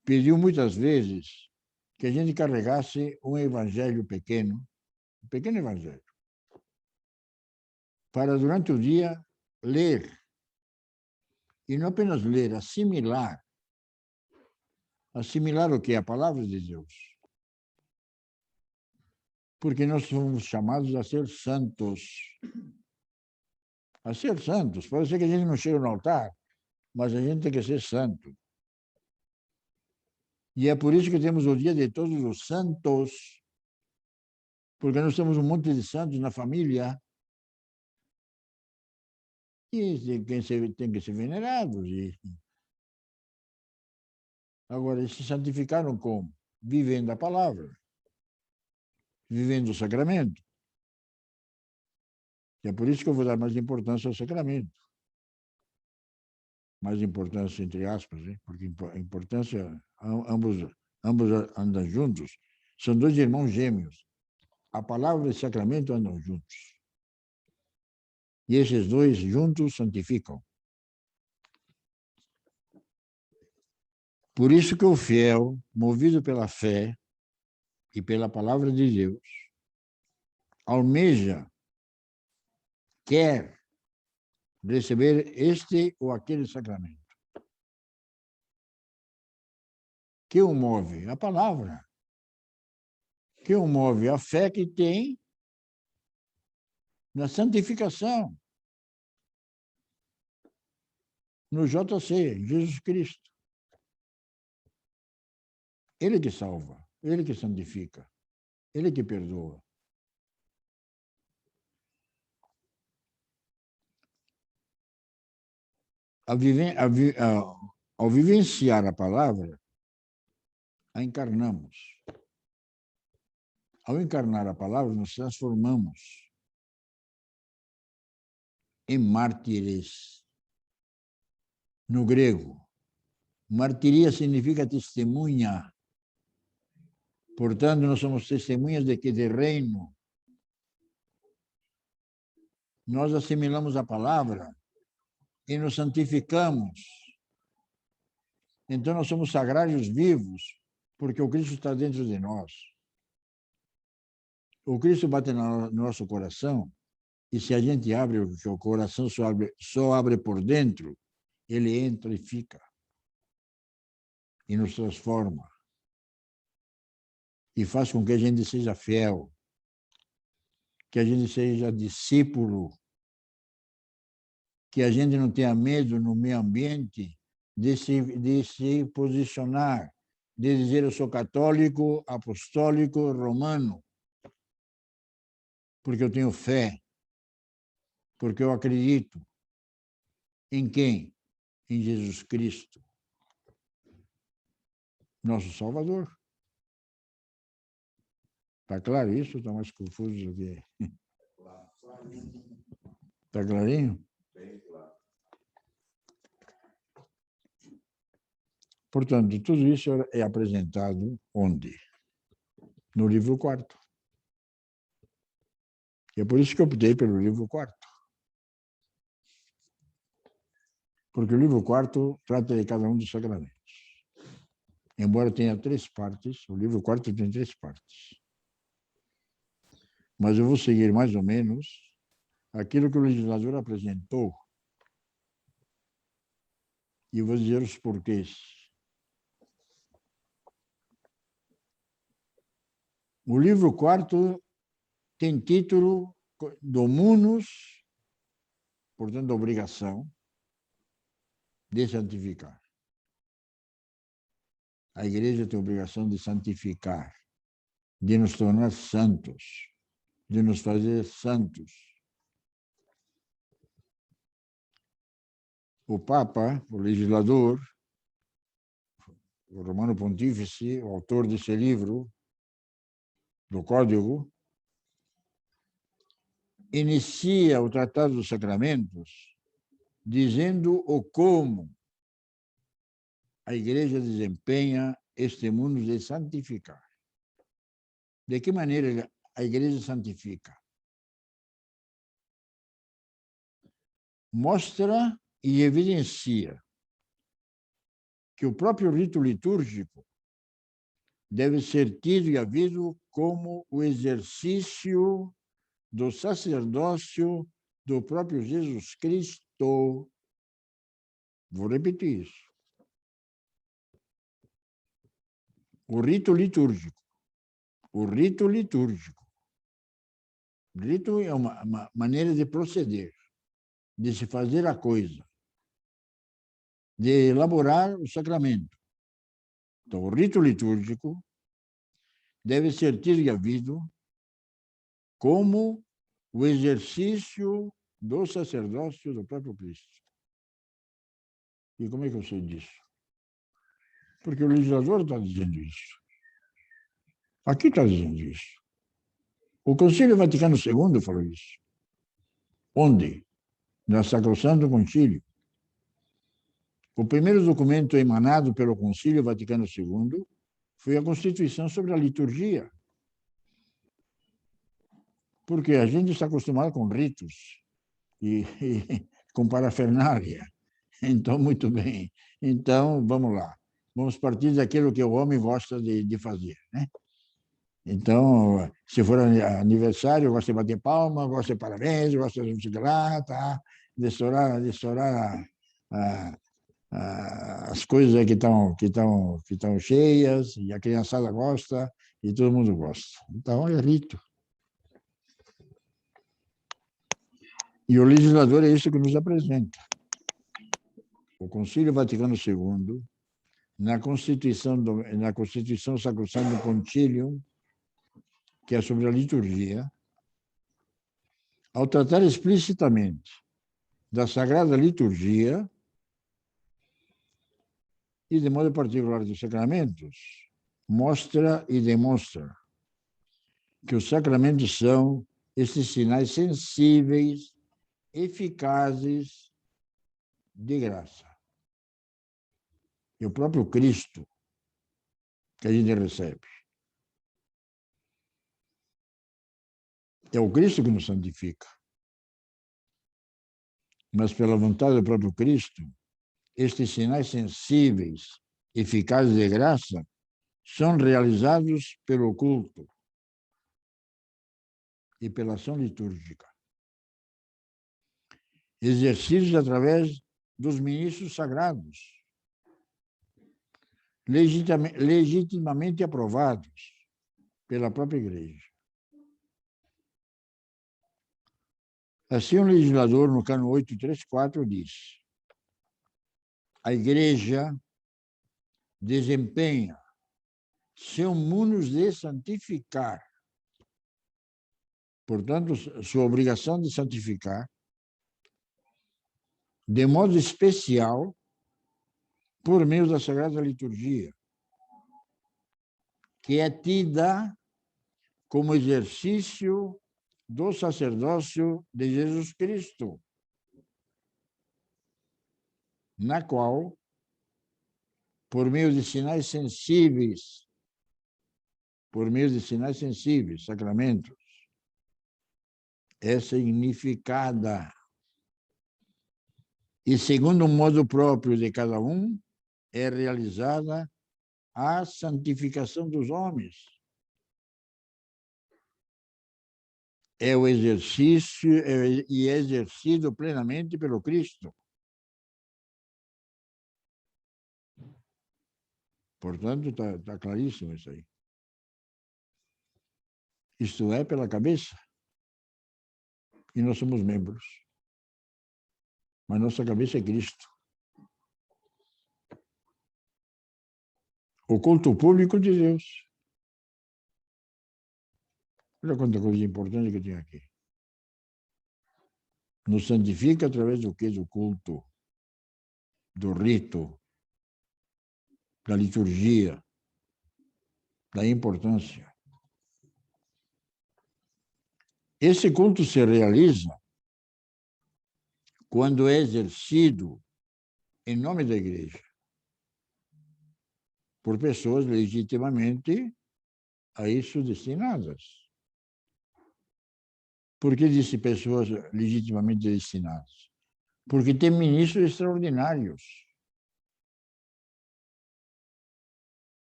pediu muitas vezes que a gente carregasse um evangelho pequeno, um pequeno evangelho, para durante o dia ler. E não apenas ler, assimilar. Assimilar o que? A palavra de Deus. Porque nós somos chamados a ser santos. A ser santos. Pode ser que a gente não chegue no altar, mas a gente tem que ser santo. E é por isso que temos o dia de todos os santos, porque nós temos um monte de santos na família e tem que ser venerados. Agora, eles se santificaram como? Vivendo a palavra, vivendo o sacramento. E é por isso que eu vou dar mais importância ao sacramento. Mais importância, entre aspas, hein? Porque a importância, ambos andam juntos. São dois irmãos gêmeos. A palavra e o sacramento andam juntos. E esses dois juntos santificam. Por isso que o fiel, movido pela fé e pela palavra de Deus, almeja quer receber este ou aquele sacramento. Que o move? A palavra. Que o move? A fé que tem na santificação, no JC, Jesus Cristo. Ele que salva, ele que santifica, ele que perdoa. Ao vivenciar a palavra, a encarnamos. Ao encarnar a palavra, nos transformamos em mártires. No grego, martiria significa testemunha. Portanto, nós somos testemunhas de que de reino. Nós assimilamos a palavra e nos santificamos. Então, nós somos sagrários vivos, porque o Cristo está dentro de nós. O Cristo bate no nosso coração, e se a gente abre, o coração só abre por dentro, ele entra e fica. E nos transforma. E faz com que a gente seja fiel, que a gente seja discípulo, que a gente não tenha medo no meio ambiente de se posicionar, de dizer eu sou católico, apostólico, romano, porque eu tenho fé, porque eu acredito. Em quem? Em Jesus Cristo, nosso Salvador. Está claro isso? Está mais confuso do que... Está clarinho? Bem claro. Portanto, tudo isso é apresentado onde? No livro 4. E é por isso que eu optei pelo livro 4. Porque o livro 4 trata de cada um dos sacramentos. Embora tenha 3 partes, o livro 4 tem 3 partes. Mas eu vou seguir mais ou menos aquilo que o legislador apresentou e vou dizer os porquês. O livro 4 tem título Domunus, portanto, a obrigação de santificar. A igreja tem a obrigação de santificar, de nos tornar santos, de nos fazer santos. O Papa, o legislador, o Romano Pontífice, o autor desse livro, do Código, inicia o Tratado dos Sacramentos dizendo o como a Igreja desempenha este mundo de santificar. De que maneira a Igreja santifica? Mostra e evidencia que o próprio rito litúrgico deve ser tido e havido como o exercício do sacerdócio do próprio Jesus Cristo. Vou repetir isso. O rito litúrgico. O rito litúrgico. Rito é uma maneira de proceder, de se fazer a coisa, de elaborar o sacramento. Então, o rito litúrgico deve ser tido e havido como o exercício do sacerdócio do próprio Cristo. E como é que eu sei disso? Porque o legislador está dizendo isso. Aqui está dizendo isso. O Concílio Vaticano II falou isso. Onde? Na Sacrosanto Concílio. O primeiro documento emanado pelo Concílio Vaticano II foi a Constituição sobre a Liturgia. Porque a gente está acostumado com ritos e com parafernália. Então, muito bem. Então, vamos lá. Vamos partir daquilo que o homem gosta de fazer, né? Então, se for aniversário, gosta de bater palma, gosta de parabéns, gosta de não sei o que lá, tá? De estourar as coisas que estão cheias, e a criançada gosta, e todo mundo gosta. Então, é rito. E o legislador é isso que nos apresenta. O Concílio Vaticano II, na Constituição Sacrosantum Concilium, que é sobre a liturgia, ao tratar explicitamente da Sagrada Liturgia e, de modo particular, dos sacramentos, mostra e demonstra que os sacramentos são esses sinais sensíveis, eficazes de graça. E o próprio Cristo que a gente recebe. É o Cristo que nos santifica. Mas, pela vontade do próprio Cristo, estes sinais sensíveis, eficazes de graça, são realizados pelo culto e pela ação litúrgica, exercidos através dos ministros sagrados, legitimamente aprovados pela própria Igreja. Assim, o legislador, no cano 834, diz: a Igreja desempenha seu munus de santificar, portanto, sua obrigação de santificar, de modo especial, por meio da Sagrada Liturgia, que é tida como exercício do sacerdócio de Jesus Cristo, na qual, por meio de sinais sensíveis, sacramentos, é significada. E, segundo o modo próprio de cada um, é realizada a santificação dos homens. É o exercício e é exercido plenamente pelo Cristo. Portanto, está claríssimo isso aí. Isto é pela cabeça. E nós somos membros. Mas nossa cabeça é Cristo. O culto público de Deus. Olha quanta coisa importante que tem aqui. Nos santifica através do quê? Do culto, do rito, da liturgia, da importância. Esse culto se realiza quando é exercido em nome da Igreja, por pessoas legitimamente a isso destinadas. Por que disse pessoas legitimamente destinadas? Porque tem ministros extraordinários.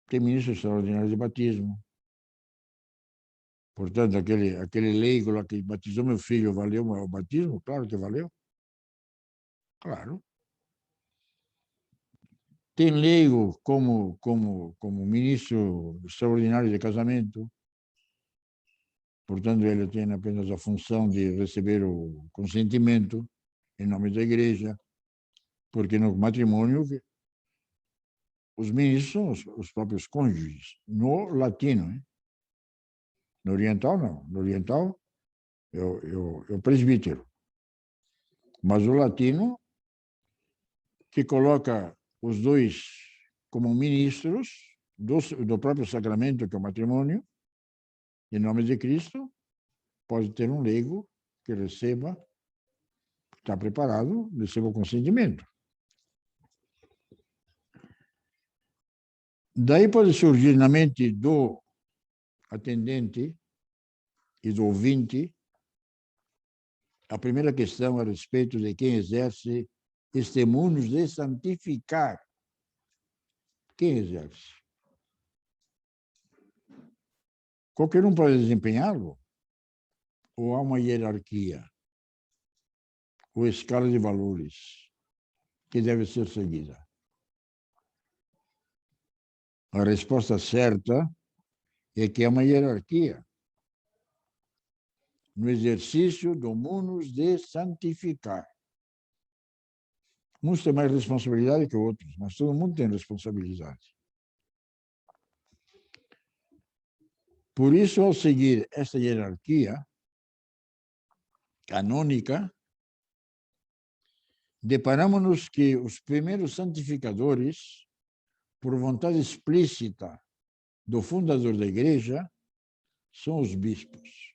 Tem ministros extraordinários de batismo. Portanto, aquele leigo lá que batizou meu filho, valeu o batismo? Claro que valeu. Claro. Tem leigo como ministro extraordinário de casamento. Portanto, ele tem apenas a função de receber o consentimento em nome da Igreja, porque no matrimônio os ministros são os próprios cônjuges, no latino. Hein? No oriental, não. No oriental, é o presbítero. Mas o latino, que coloca os dois como ministros do próprio sacramento, que é o matrimônio, em nome de Cristo, pode ter um leigo que receba, está preparado, receba o consentimento. Daí pode surgir na mente do atendente e do ouvinte a primeira questão a respeito de quem exerce este munus de santificar. Quem exerce? Qualquer um pode desempenhá-lo? Ou há uma hierarquia, ou escala de valores que deve ser seguida? A resposta certa é que há uma hierarquia no exercício do munus de santificar. Uns têm mais responsabilidade que outros, mas todo mundo tem responsabilidade. Por isso, ao seguir esta hierarquia canônica, deparamos-nos que os primeiros santificadores, por vontade explícita do fundador da Igreja, são os bispos,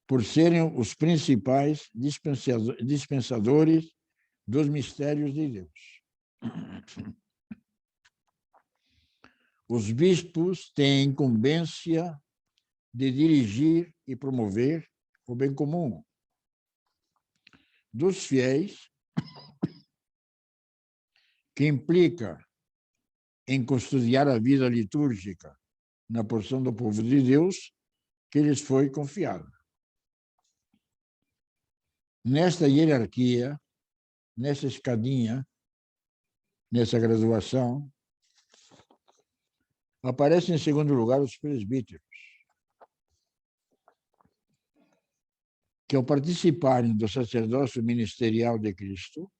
por serem os principais dispensadores dos mistérios de Deus. Os bispos têm a incumbência de dirigir e promover o bem comum dos fiéis, que implica em custodiar a vida litúrgica na porção do povo de Deus que lhes foi confiada. Nesta hierarquia, nessa escadinha, nessa graduação, aparecem em segundo lugar os presbíteros, que ao participarem do sacerdócio ministerial de Cristo,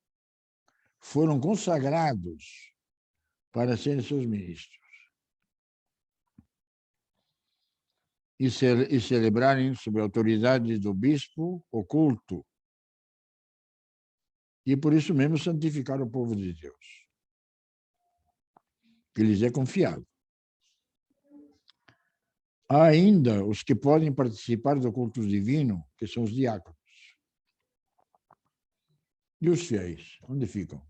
foram consagrados para serem seus ministros e celebrarem, sob a autoridade do bispo, o culto, e por isso mesmo santificar o povo de Deus, que lhes é confiado. Há ainda os que podem participar do culto divino, que são os diáconos. E os fiéis, onde ficam?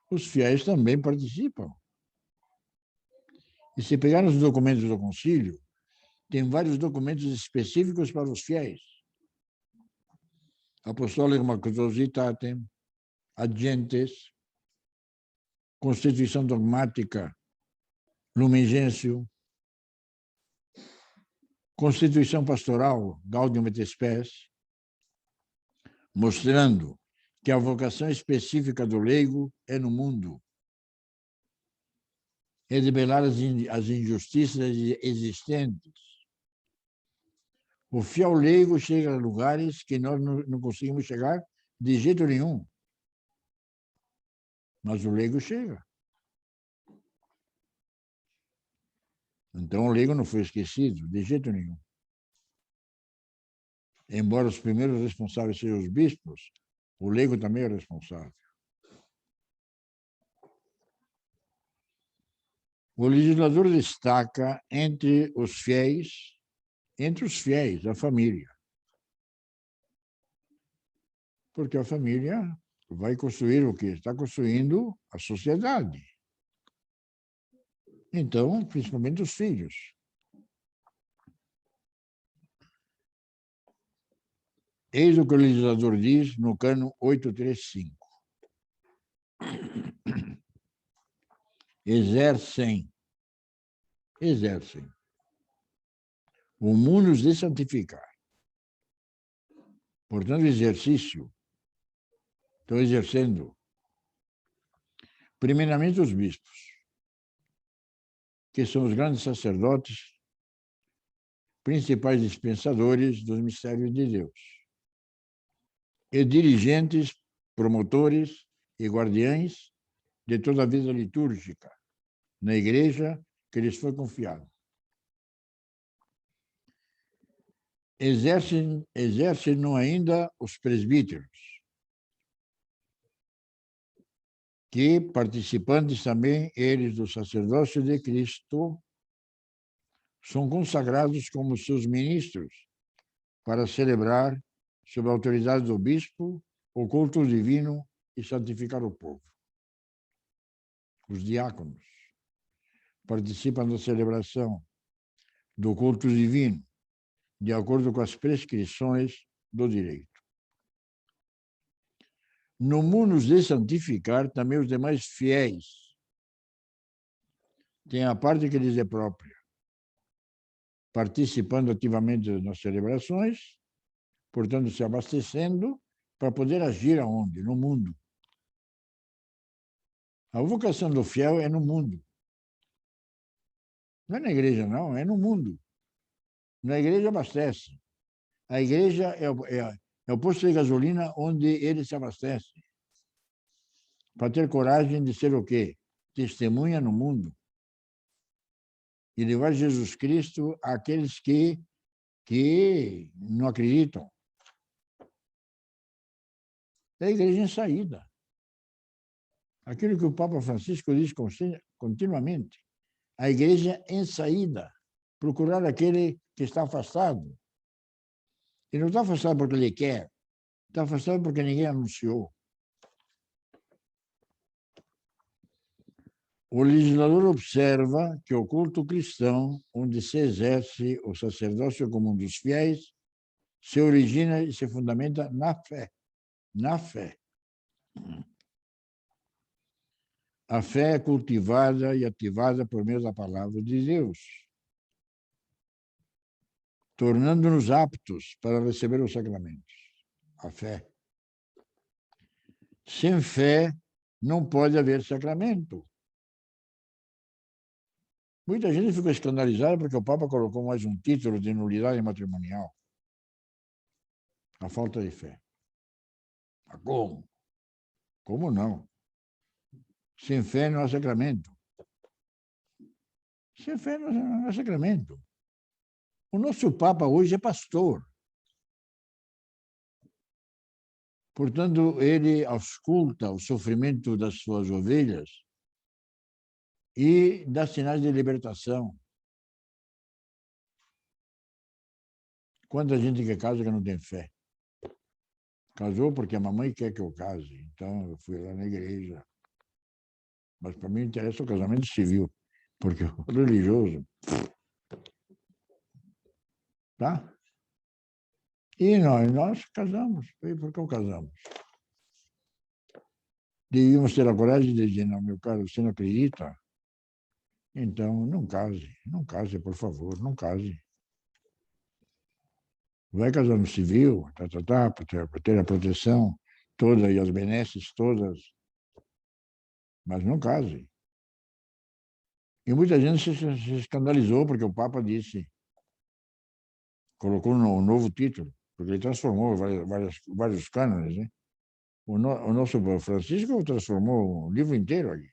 Os fiéis também participam. E se pegar os documentos do concílio, tem vários documentos específicos para os fiéis. Apostolicum Curiositatem, Ad Gentes, Constituição Dogmática, Lumen Gentium, Constituição Pastoral, Gaudium et Spes, mostrando que a vocação específica do leigo é no mundo, é debelar as injustiças existentes. O fiel leigo chega a lugares que nós não conseguimos chegar de jeito nenhum. Mas o leigo chega. Então o leigo não foi esquecido, de jeito nenhum. Embora os primeiros responsáveis sejam os bispos, o leigo também é responsável. O legislador destaca entre os fiéis, a família. Porque a família vai construir o quê? Está construindo a sociedade. Então, principalmente os filhos. Eis o que o legislador diz no cano 835. Exercem o munus de santificar. Portanto, exercício. Estão exercendo. Primeiramente, os bispos, que são os grandes sacerdotes, principais dispensadores dos mistérios de Deus, e dirigentes, promotores e guardiães de toda a vida litúrgica na igreja que lhes foi confiada. Exercem-no ainda os presbíteros, que, participantes também eles do sacerdócio de Cristo, são consagrados como seus ministros para celebrar, sob a autoridade do bispo, o culto divino e santificar o povo. Os diáconos participam da celebração do culto divino, de acordo com as prescrições do direito. No munus de santificar, também os demais fiéis tem a parte que lhes é própria, participando ativamente nas celebrações, portanto, se abastecendo para poder agir aonde? No mundo. A vocação do fiel é no mundo. Não é na igreja, não, é no mundo. Na igreja abastece. A igreja é o posto de gasolina onde ele se abastece. Para ter coragem de ser o quê? Testemunha no mundo. E levar Jesus Cristo àqueles que não acreditam. É a igreja em saída. Aquilo que o Papa Francisco diz continuamente. A igreja em saída. Procurar aquele que está afastado. E não está afastado porque ele quer. Está afastado porque ninguém anunciou. O legislador observa que o culto cristão, onde se exerce o sacerdócio comum dos fiéis, se origina e se fundamenta na fé. Na fé. A fé é cultivada e ativada por meio da palavra de Deus, tornando-nos aptos para receber os sacramentos. A fé. Sem fé, não pode haver sacramento. Muita gente ficou escandalizada porque o Papa colocou mais um título de nulidade matrimonial. A falta de fé. Mas como? Como não? Sem fé não há sacramento. Sem fé não há sacramento. O nosso Papa hoje é pastor. Portanto, ele ausculta o sofrimento das suas ovelhas e dá sinais de libertação. Quanta gente que casa que não tem fé. Casou porque a mamãe quer que eu case. Então, eu fui lá na igreja. Mas para mim interessa o casamento civil, porque o religioso... Tá? E nós casamos. E por que casamos? Devíamos ter a coragem de dizer, não, meu caro, você não acredita? Então, não case, por favor, não case. Vai casar no civil, para ter a proteção toda e as benesses todas, mas não case. E muita gente se escandalizou porque o Papa disse, colocou um novo título, porque ele transformou vários cânones, né? O nosso Francisco transformou o livro inteiro ali.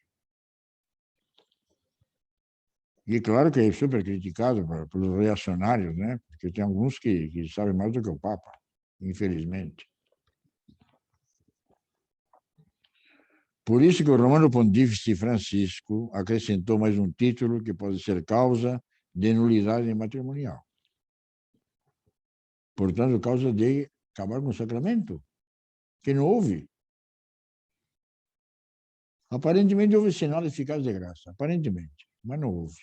E claro que é super criticado pelos reacionários, né? Porque tem alguns que sabem mais do que o Papa, infelizmente. Por isso que o Romano Pontífice Francisco acrescentou mais um título que pode ser causa de nulidade matrimonial. Portanto, causa de acabar com o sacramento, que não houve. Aparentemente houve sinal eficaz de graça, aparentemente, mas não houve.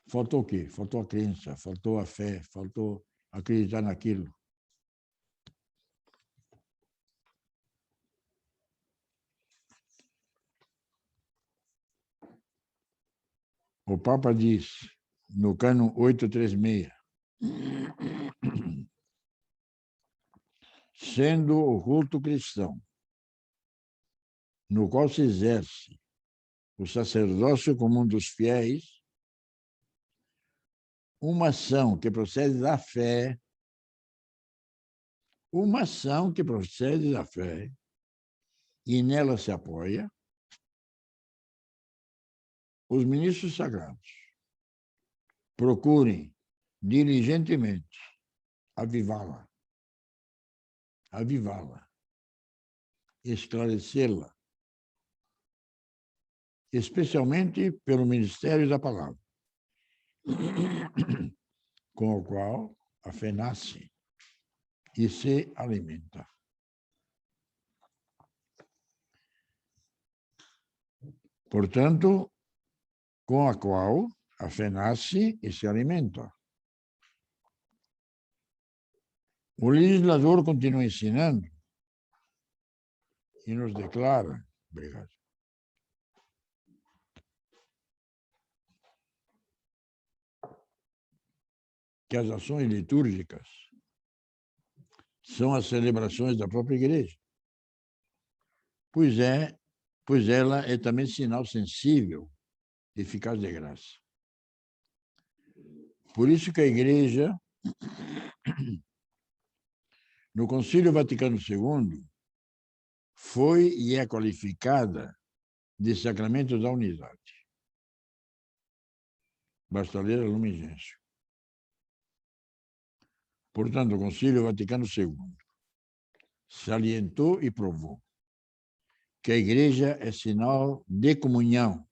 Faltou o quê? Faltou a crença, faltou a fé, faltou acreditar naquilo. O Papa diz, no cânon 836, sendo o culto cristão, no qual se exerce o sacerdócio comum dos fiéis, uma ação que procede da fé, e nela se apoia, os ministros sagrados procurem diligentemente avivá-la, esclarecê-la, especialmente pelo ministério da palavra, com o qual a fé nasce e se alimenta. Portanto, com a qual a fé nasce e se alimenta. O legislador continua ensinando e nos declara, obrigado, que as ações litúrgicas são as celebrações da própria igreja. Pois ela é também sinal sensível e eficaz de graça. Por isso que a igreja, no Concílio Vaticano II, foi e é qualificada de sacramento da unidade. Basta ler a Lumen Gentium. Portanto, o Concílio Vaticano II salientou e provou que a igreja é sinal de comunhão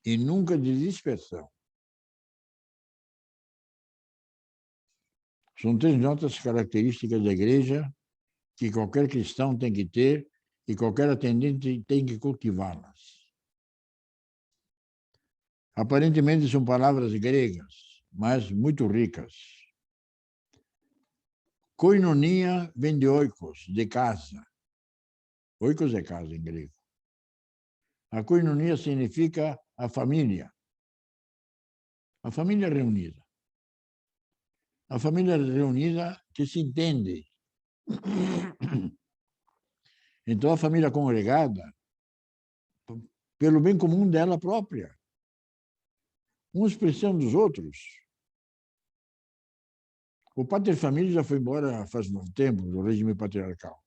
e nunca de dispersão. São 3 notas características da igreja que qualquer cristão tem que ter e qualquer atendente tem que cultivá-las. Aparentemente são palavras gregas, mas muito ricas. Koinonia vem de oikos, de casa. Oikos é casa em grego. A koinonia significa a família reunida. A família reunida que se entende. Então, a família congregada, pelo bem comum dela própria. Uns precisam dos outros. O paterfamília já foi embora faz muito tempo, do regime patriarcal.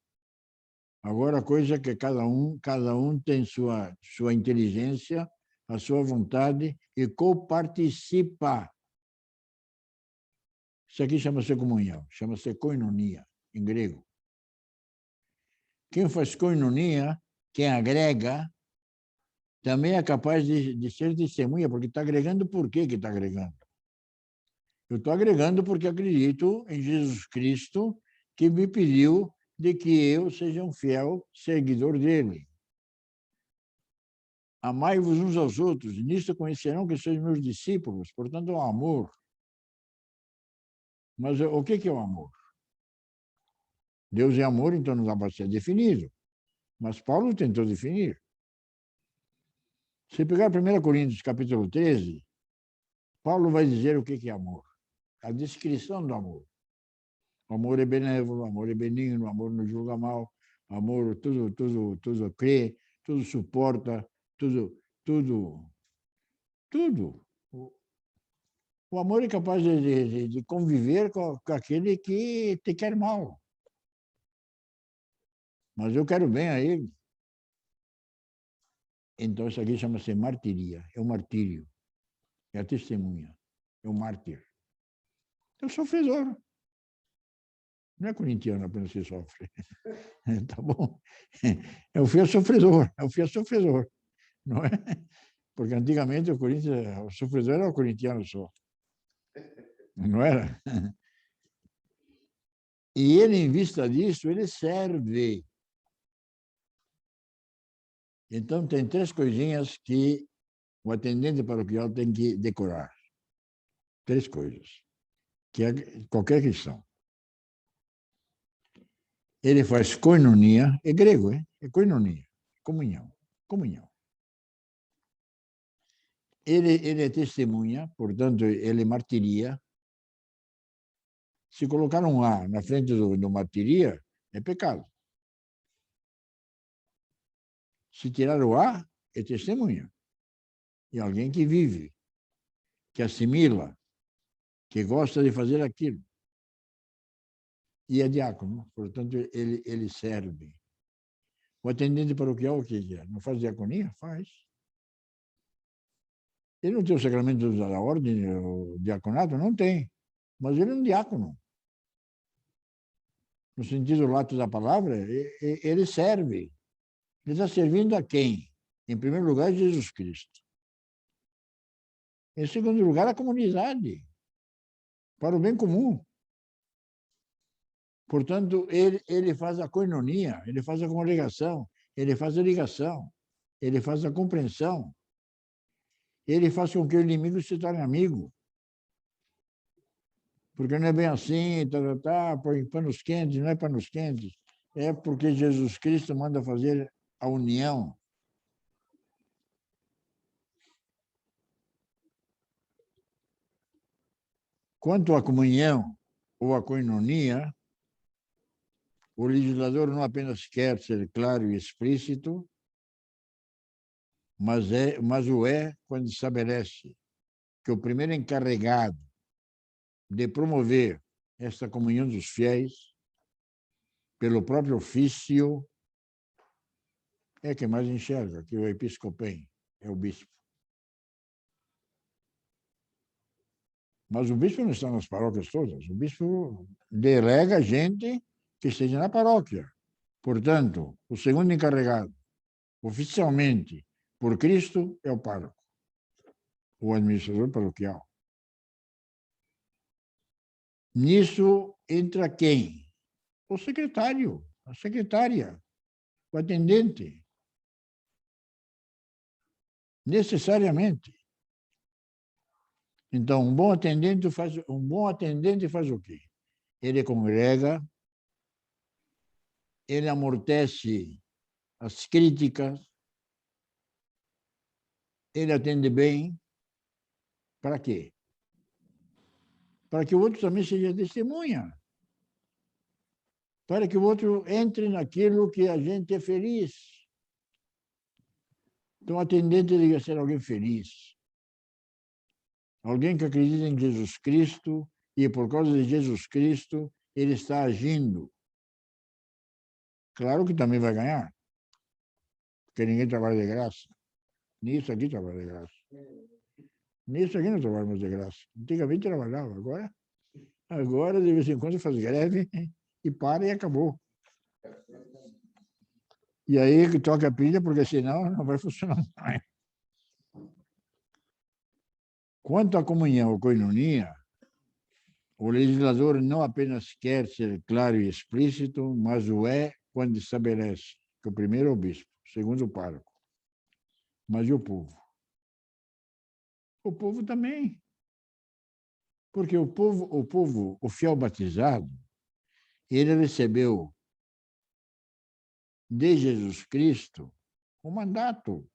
Agora a coisa é que cada um tem sua inteligência, a sua vontade e coparticipa. Isso aqui chama-se comunhão, chama-se koinonia, em grego. Quem faz koinonia, quem agrega, também é capaz de ser testemunha, porque está agregando. Por que está agregando? Eu estou agregando porque acredito em Jesus Cristo, que me pediu de que eu seja um fiel seguidor dele. Amai-vos uns aos outros, e nisto conhecerão que sois meus discípulos. Portanto, é o amor. Mas o que é o amor? Deus é amor, então não dá para ser definido. Mas Paulo tentou definir. Se pegar 1 Coríntios, capítulo 13, Paulo vai dizer o que é amor. A descrição do amor. O amor é benévolo, o amor é benigno, o amor não julga mal, o amor tudo crê, tudo suporta, tudo. O amor é capaz de conviver com aquele que te quer mal. Mas eu quero bem a ele. Então, isso aqui chama-se martiria, é o martírio, é a testemunha, é o mártir. É o sofredor. Não é corintiano apenas que sofre. Tá bom? É o fiel sofredor, não é? Porque antigamente o sofredor era o corintiano só. Não era? E ele, em vista disso, ele serve. Então, tem 3 coisinhas que o atendente paroquial tem que decorar. 3 coisas, que é qualquer cristão. Ele faz koinonia, é grego, é koinonia, comunhão. Ele é testemunha, portanto, ele martiria. Se colocar um A na frente do martiria, é pecado. Se tirar o A, é testemunha. E alguém que vive, que assimila, que gosta de fazer aquilo. E é diácono, portanto, ele serve. O atendente paroquial, o que é? Não faz diaconia? Faz. Ele não tem o sacramento da ordem, o diaconato? Não tem. Mas ele é um diácono. No sentido lato da palavra, ele serve. Ele está servindo a quem? Em primeiro lugar, Jesus Cristo. Em segundo lugar, a comunidade, para o bem comum. Portanto, ele faz a koinonia, ele faz a congregação, ele faz a ligação, ele faz a compreensão, ele faz com que o inimigo se torne amigo. Porque não é bem assim, põe panos quentes, não é panos quentes. É porque Jesus Cristo manda fazer a união. Quanto à comunhão ou à koinonia, o legislador não apenas quer ser claro e explícito, mas o é quando estabelece que o primeiro encarregado de promover esta comunhão dos fiéis, pelo próprio ofício, é quem mais enxerga, que o episcopem é o bispo. Mas o bispo não está nas paróquias todas. O bispo delega gente que esteja na paróquia. Portanto, o segundo encarregado, oficialmente, por Cristo, é o pároco, o administrador paroquial. Nisso entra quem? O secretário, a secretária, o atendente. Necessariamente. Então, um bom atendente faz o quê? Ele congrega, ele amortece as críticas, ele atende bem. Para quê? Para que o outro também seja testemunha. Para que o outro entre naquilo que a gente é feliz. Então, o atendente deve ser alguém feliz. Alguém que acredita em Jesus Cristo e, por causa de Jesus Cristo, ele está agindo. Claro que também vai ganhar, porque ninguém trabalha de graça. Nisso aqui trabalha de graça. Nisso aqui não trabalhamos de graça. Antigamente trabalhava, agora de vez em quando faz greve e para e acabou. E aí que toca a pilha, porque senão não vai funcionar mais. Quanto à comunhão ou koinonia, o legislador não apenas quer ser claro e explícito, mas o é quando estabelece que o primeiro é o bispo, o segundo o pároco. Mas e o povo? O povo também. Porque o fiel batizado, ele recebeu de Jesus Cristo o mandato.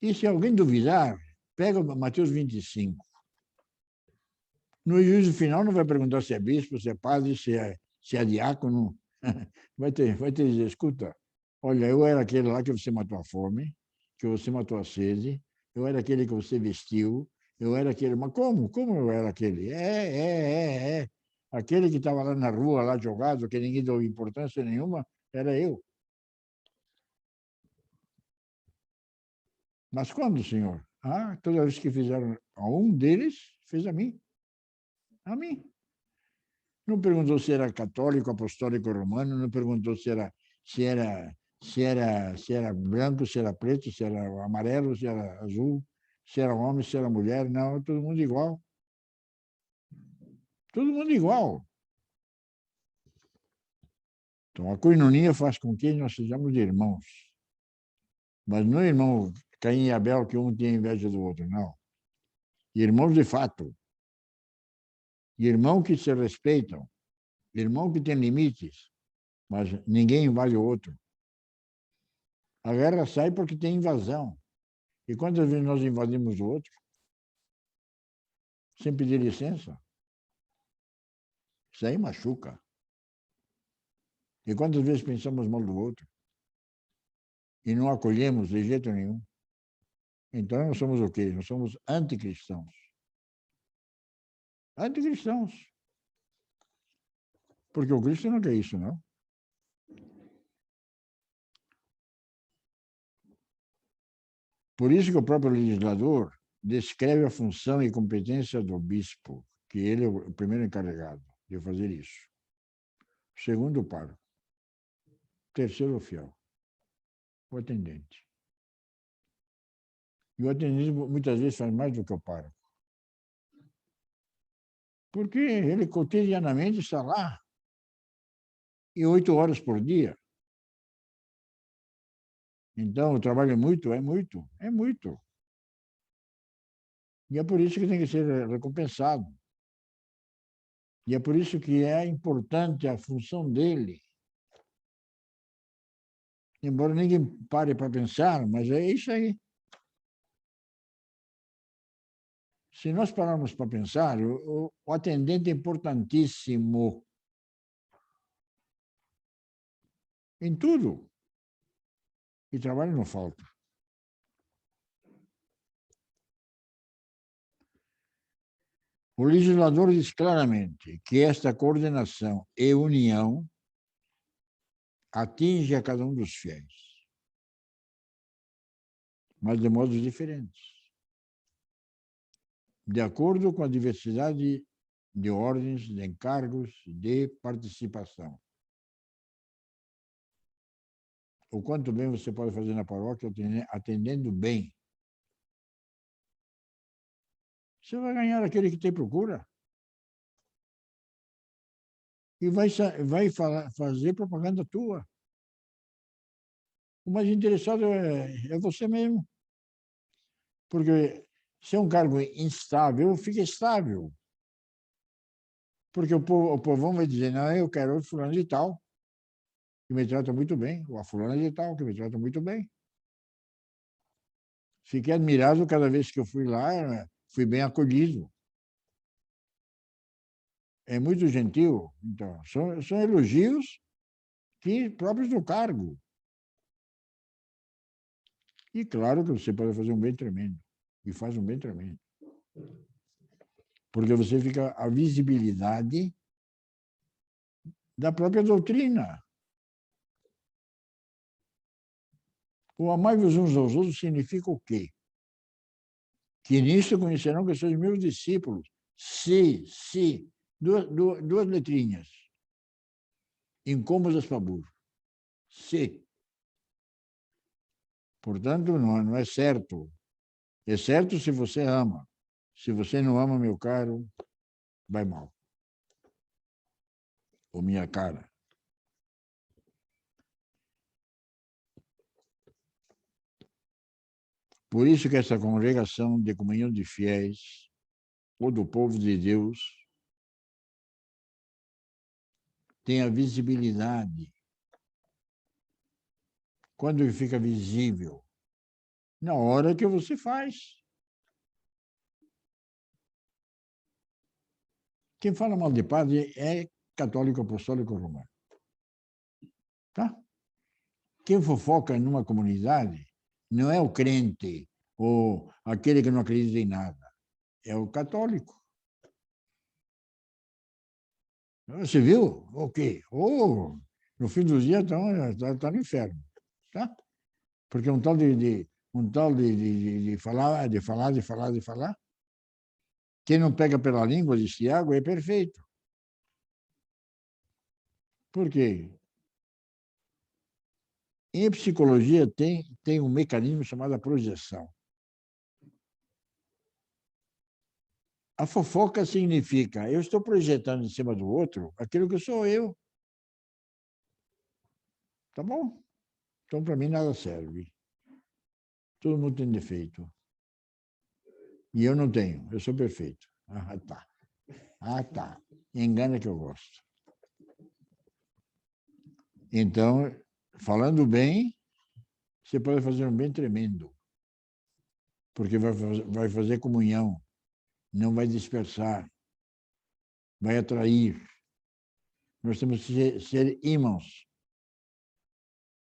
E se alguém duvidar, pega Mateus 25. No juízo final não vai perguntar se é bispo, se é padre, se é diácono. Vai ter dizer, escuta, olha, eu era aquele lá que você matou a fome, que você matou a sede, eu era aquele que você vestiu, eu era aquele... Mas como? Como eu era aquele? É. Aquele que estava lá na rua, lá jogado, que ninguém deu importância nenhuma, era eu. Mas quando, senhor? Ah, toda vez que fizeram a um deles, fez a mim. A mim. Não perguntou se era católico, apostólico romano, não perguntou se era branco, se era preto, se era amarelo, se era azul, se era homem, se era mulher. Não, todo mundo igual. Todo mundo igual. Então, a coinonia faz com que nós sejamos irmãos. Mas não irmão Caim e Abel, que um tinha inveja do outro, não. Irmãos de fato. Irmãos que se respeitam. Irmão que tem limites, mas ninguém invade o outro. A guerra sai porque tem invasão. E quantas vezes nós invadimos o outro? Sem pedir licença? Isso aí machuca. E quantas vezes pensamos mal do outro? E não acolhemos de jeito nenhum. Então nós somos o quê? Nós somos anticristãos. Anticristãos. Porque o Cristo não quer isso, não. Por isso que o próprio legislador descreve a função e competência do bispo, que ele é o primeiro encarregado de fazer isso. Segundo, o pároco. Terceiro, o fiel. O atendente. E o atendente muitas vezes faz mais do que o pároco. Porque ele cotidianamente está lá. E 8 horas por dia. Então, o trabalho é muito, é muito, é muito. E é por isso que tem que ser recompensado. E é por isso que é importante a função dele. Embora ninguém pare para pensar, mas é isso aí. Se nós pararmos para pensar, o atendente é importantíssimo em tudo. E trabalho não falta. O legislador diz claramente que esta coordenação e união atinge a cada um dos fiéis, mas de modos diferentes, de acordo com a diversidade de ordens, de encargos, de participação. O quanto bem você pode fazer na paróquia atendendo bem. Você vai ganhar aquele que te procura. E vai fazer propaganda tua. O mais interessado é você mesmo. Porque se é um cargo instável, fica estável. Porque o povão vai dizer, não, eu quero o fulano de tal, que me trata muito bem, ou a fulana de tal, que me trata muito bem. Fiquei admirado cada vez que eu fui lá, fui bem acolhido. É muito gentil. Então, são elogios próprios do cargo. E claro que você pode fazer um bem tremendo. E faz um bem tremendo. Porque você fica a visibilidade da própria doutrina. O amai-vos uns aos outros significa o quê? Que nisto conhecerão que sois meus discípulos. Se. Duas letrinhas. Incômodas para burro. Se. Portanto, não é certo. É certo se você ama. Se você não ama, meu caro, vai mal. Ou minha cara. Por isso que essa congregação de comunhão de fiéis, ou do povo de Deus, tem a visibilidade. Quando fica visível? Na hora que você faz. Quem fala mal de padre é católico apostólico romano. Tá? Quem fofoca numa comunidade não é o crente ou aquele que não acredita em nada. É o católico. Você viu? O quê? Oh, no fim dos dias está no inferno. Tá? Porque um tal de falar, quem não pega pela língua, diz Tiago, é perfeito. Por quê? Em psicologia tem um mecanismo chamado projeção. A fofoca significa eu estou projetando em cima do outro aquilo que sou eu. Tá bom? Então, para mim, nada serve. Todo mundo tem defeito. E eu não tenho. Eu sou perfeito. Ah, tá. Ah, tá. Engana que eu gosto. Então, falando bem, você pode fazer um bem tremendo. Porque vai fazer comunhão. Não vai dispersar. Vai atrair. Nós temos que ser ímãos.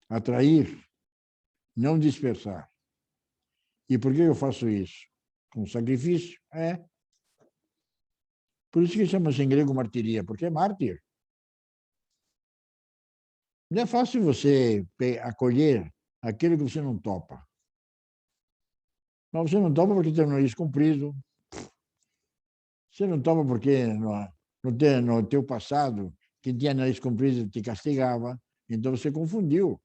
Atrair, não dispersar. E por que eu faço isso? Com sacrifício? É. Por isso que chama-se em grego martiria, porque é mártir. Não é fácil você acolher aquilo que você não topa. Mas você não topa porque tem o nariz comprido. Você não topa porque no teu passado, quem tinha nariz comprido te castigava. Então você confundiu.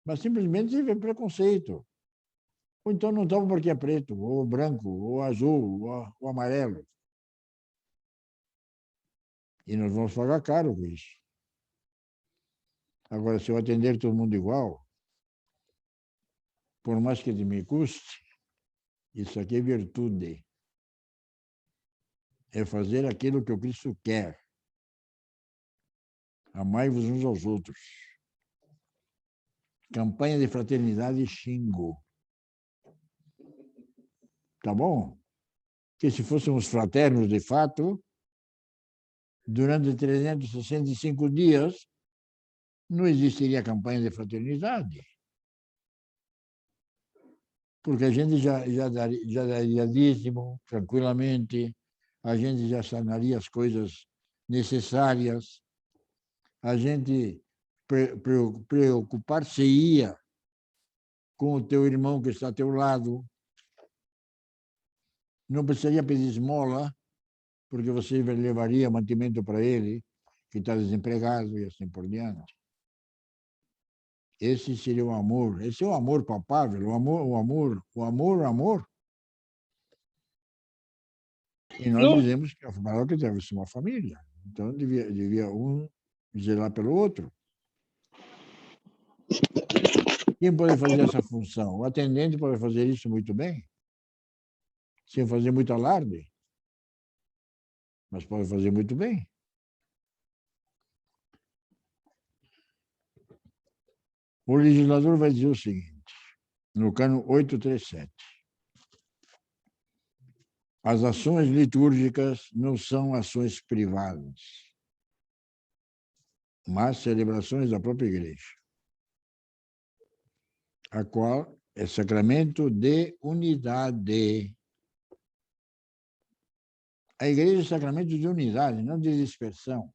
Mas simplesmente teve preconceito. Ou então não topa porque é preto, ou branco, ou azul, ou amarelo. E nós vamos pagar caro com isso. Agora, se eu atender todo mundo igual, por mais que me custe, isso aqui é virtude. É fazer aquilo que o Cristo quer. Amai-vos uns aos outros. Campanha de fraternidade xingo. Tá bom? Que se fôssemos fraternos de fato, durante 365 dias, não existiria campanha de fraternidade. Porque a gente já daria dízimo tranquilamente, a gente já sanaria as coisas necessárias, a gente preocupar-se-ia com o teu irmão que está ao teu lado, não precisaria pedir esmola, porque você levaria mantimento para ele, que está desempregado e assim por diante. Esse seria o amor. Esse é o amor palpável, o amor. E nós dizemos que a paróquia deve ser uma família. Então, devia um zelar pelo outro. Quem pode fazer essa função? O atendente pode fazer isso muito bem, sem fazer muito alarde, mas pode fazer muito bem. O legislador vai dizer o seguinte, no cano 837. As ações litúrgicas não são ações privadas, mas celebrações da própria igreja, a qual é sacramento de unidade. A igreja é sacramento de unidade, não de dispersão.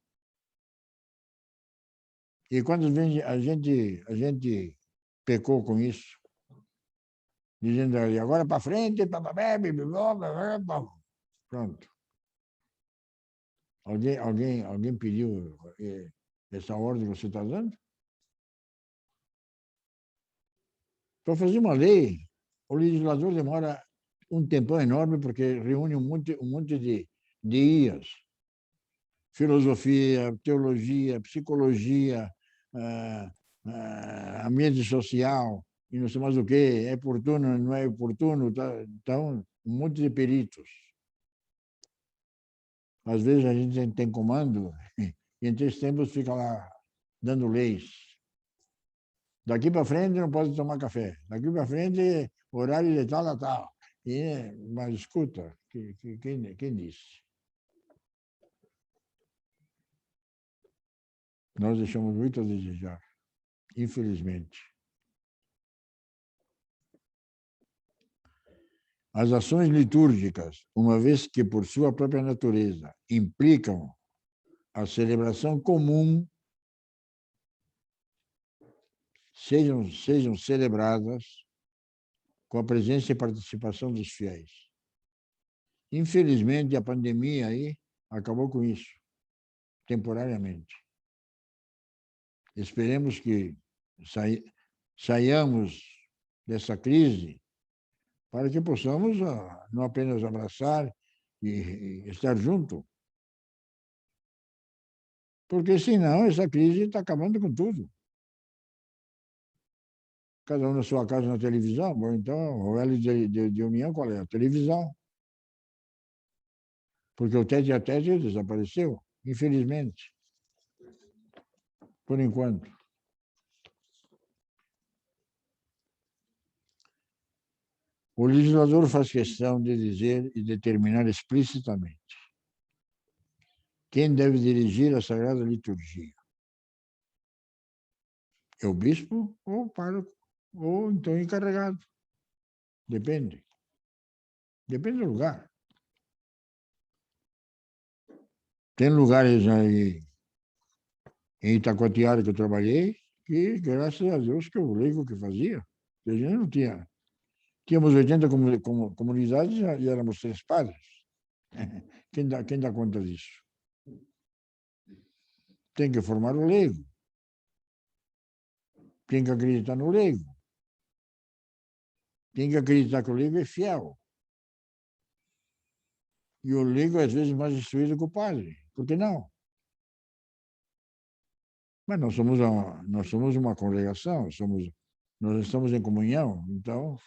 E quando a gente pecou com isso, dizendo ali, agora para frente, pronto. Alguém pediu essa ordem que você está dando? Para fazer uma lei, o legislador demora um tempão enorme, porque reúne um monte de IAs. Filosofia, teologia, psicologia, ambiente social, e não sei mais o quê, é oportuno, não é oportuno, tá? Então, um monte de peritos. Às vezes a gente tem comando e, em 3 tempos, fica lá dando leis. Daqui para frente não pode tomar café. Daqui para frente, horário de tal a tal. Mas escuta, quem disse? Nós deixamos muito a desejar, infelizmente. As ações litúrgicas, uma vez que por sua própria natureza implicam a celebração comum, sejam celebradas com a presença e participação dos fiéis. Infelizmente, a pandemia aí acabou com isso, temporariamente. Esperemos que saiamos dessa crise para que possamos não apenas abraçar e estar junto, porque senão essa crise está acabando com tudo. Cada um na sua casa na televisão, bom, então o elo de união qual é? A televisão. Porque o tete a tete desapareceu, infelizmente, por enquanto. O legislador faz questão de dizer e determinar explicitamente quem deve dirigir a Sagrada Liturgia. É o bispo ou o pároco, ou então o encarregado. Depende. Depende do lugar. Tem lugares aí em Itacoatiara que eu trabalhei e, graças a Deus, que eu leigo que fazia. A gente não tinha. Tínhamos 80 comunidades e éramos 3 padres. Quem dá conta disso? Tem que formar o leigo. Tem que acreditar no leigo. Tem que acreditar que o leigo é fiel. E o leigo é, às vezes, mais instruído que o padre. Por que não? Mas nós somos uma congregação, nós estamos em comunhão, então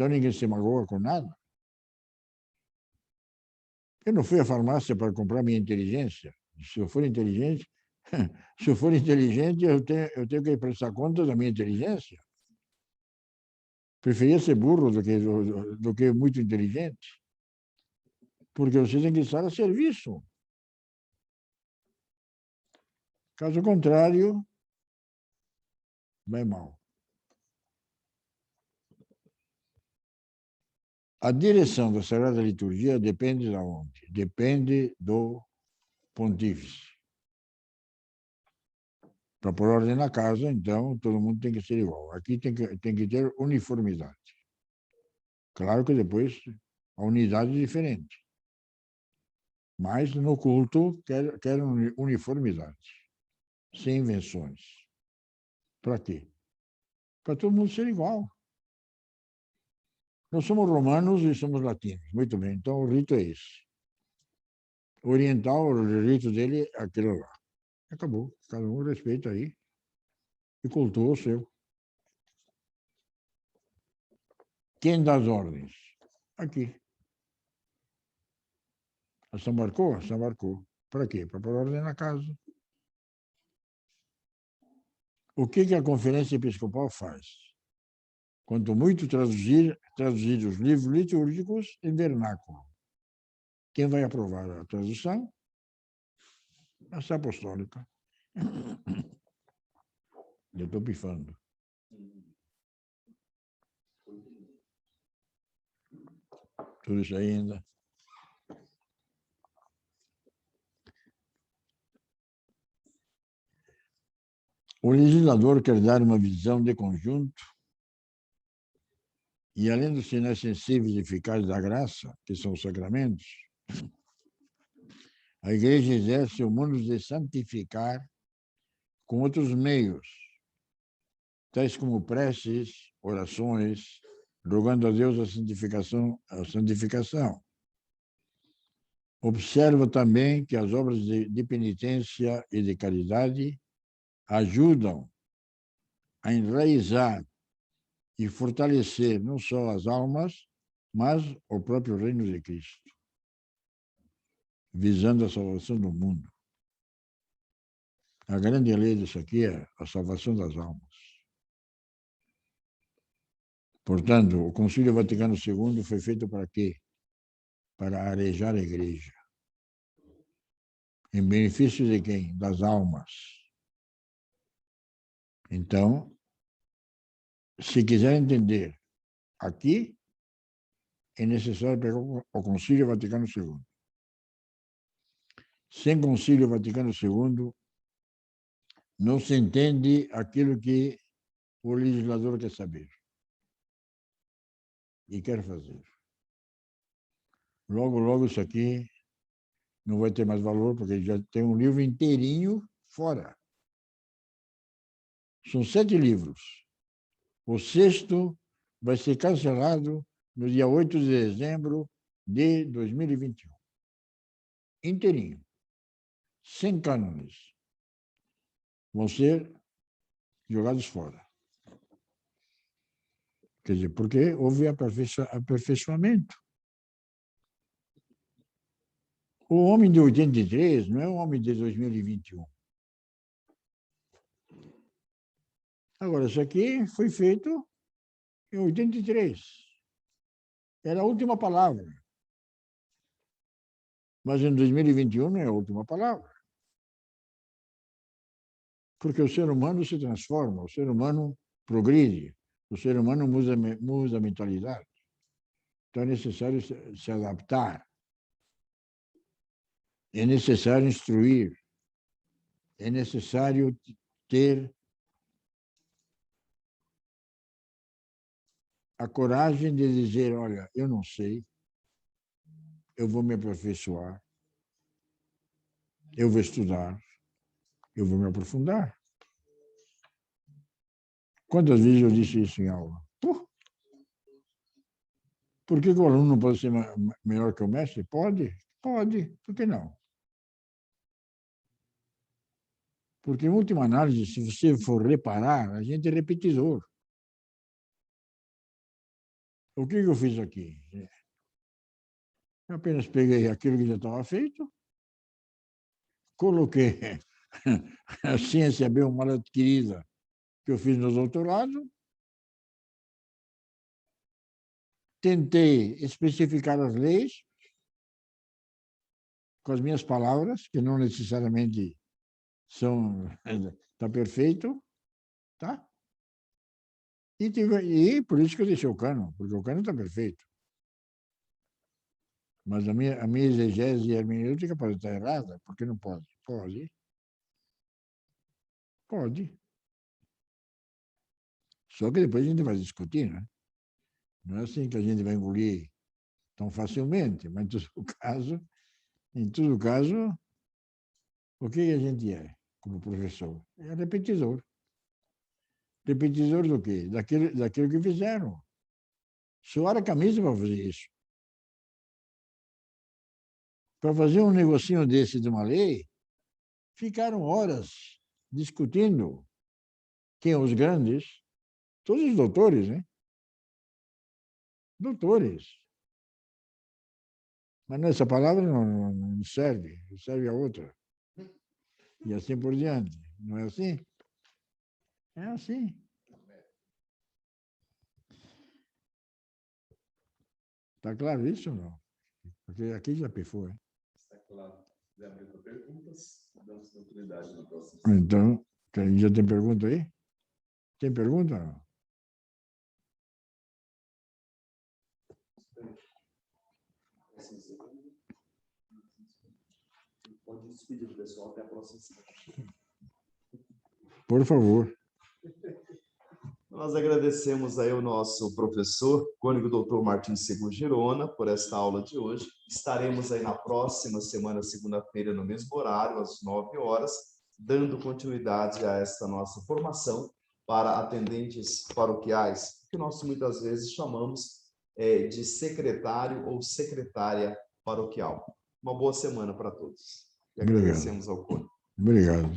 ninguém se magoa com nada. Eu não fui à farmácia para comprar minha inteligência. Se eu for inteligente, eu tenho que prestar conta da minha inteligência. Preferia ser burro do que muito inteligente, porque você tem que estar a serviço. Caso contrário, vai mal. A direção da Sagrada Liturgia depende de onde? Depende do pontífice. Para pôr ordem na casa, então, todo mundo tem que ser igual. Aqui tem que ter uniformidade. Claro que depois a unidade é diferente. Mas no culto quer uniformidade, sem invenções. Para quê? Para todo mundo ser igual. Nós somos romanos e somos latinos. Muito bem, então o rito é esse. O oriental, o rito dele é aquele lá. Acabou. Cada um respeita aí e cultua o seu. Quem dá as ordens? Aqui. A São Marcou? São Marcou. Para quê? Para pôr ordem na casa. O que a Conferência Episcopal faz? Quanto muito traduzir os livros litúrgicos em vernáculo. Quem vai aprovar a tradução? A Sé Apostólica. Eu estou pifando. Tudo isso aí ainda. O legislador quer dar uma visão de conjunto e, além dos sinais sensíveis e eficazes da graça, que são os sacramentos, a Igreja exerce o mundo de santificar com outros meios, tais como preces, orações, rogando a Deus a santificação. Observa também que as obras de penitência e de caridade ajudam a enraizar e fortalecer não só as almas, mas o próprio reino de Cristo, visando a salvação do mundo. A grande lei disso aqui é a salvação das almas. Portanto, o Concílio Vaticano II foi feito para quê? Para arejar a Igreja. Em benefício de quem? Das almas. Então, se quiser entender aqui, é necessário pegar o Concílio Vaticano II. Sem Concílio Vaticano II, não se entende aquilo que o legislador quer saber e quer fazer. Logo, logo isso aqui não vai ter mais valor, porque já tem um livro inteirinho fora. São 7 livros. O 6º vai ser cancelado no dia 8 de dezembro de 2021. Inteirinho. 100 cânones vão ser jogados fora. Quer dizer, porque houve aperfeiçoamento. O homem de 83 não é o homem de 2021. Agora, isso aqui foi feito em 83. Era a última palavra. Mas em 2021 não é a última palavra. Porque o ser humano se transforma, o ser humano progride, o ser humano muda a mentalidade. Então é necessário se adaptar. É necessário instruir. É necessário ter a coragem de dizer, olha, eu não sei, eu vou me aperfeiçoar, eu vou estudar, eu vou me aprofundar. Quantas vezes eu disse isso em aula? Por que o aluno não pode ser melhor que o mestre? Pode, pode, por que não? Porque, em última análise, se você for reparar, a gente é repetidor. O que eu fiz aqui? Eu apenas peguei aquilo que já estava feito, coloquei a ciência bem ou mal adquirida que eu fiz no doutorado tentei especificar as leis com as minhas palavras, que não necessariamente são... Está perfeito, tá? E por isso que eu deixei o cano, porque o cano está perfeito. Mas a minha exegese hermenêutica pode estar errada, porque não pode? Pode. Pode. Só que depois a gente vai discutir, né? Não é assim que a gente vai engolir tão facilmente, mas em todo caso, o que a gente é como professor? É repetidor. Repetidor do quê? Daquilo que fizeram. Suar a camisa para fazer isso. Para fazer um negocinho desse de uma lei, ficaram horas discutindo quem os grandes, todos os doutores, né? Doutores. Mas essa palavra não serve, serve a outra. E assim por diante. Não é assim? É assim. Está claro isso ou não? Porque aqui já pifou, hein? Está claro. Se quiser abrir para perguntas, damos continuidade na próxima. Então, já tem pergunta aí? Tem pergunta ou não? Pode despedir do pessoal até a próxima semana. Por favor. Nós agradecemos aí o nosso professor, cônego Dr. Martins Segur Girona, por esta aula de hoje. Estaremos aí na próxima semana, segunda-feira, no mesmo horário, às 9 horas, dando continuidade a esta nossa formação para atendentes paroquiais, que nós muitas vezes chamamos de secretário ou secretária paroquial. Uma boa semana para todos. E agradecemos ao cônego. Obrigado.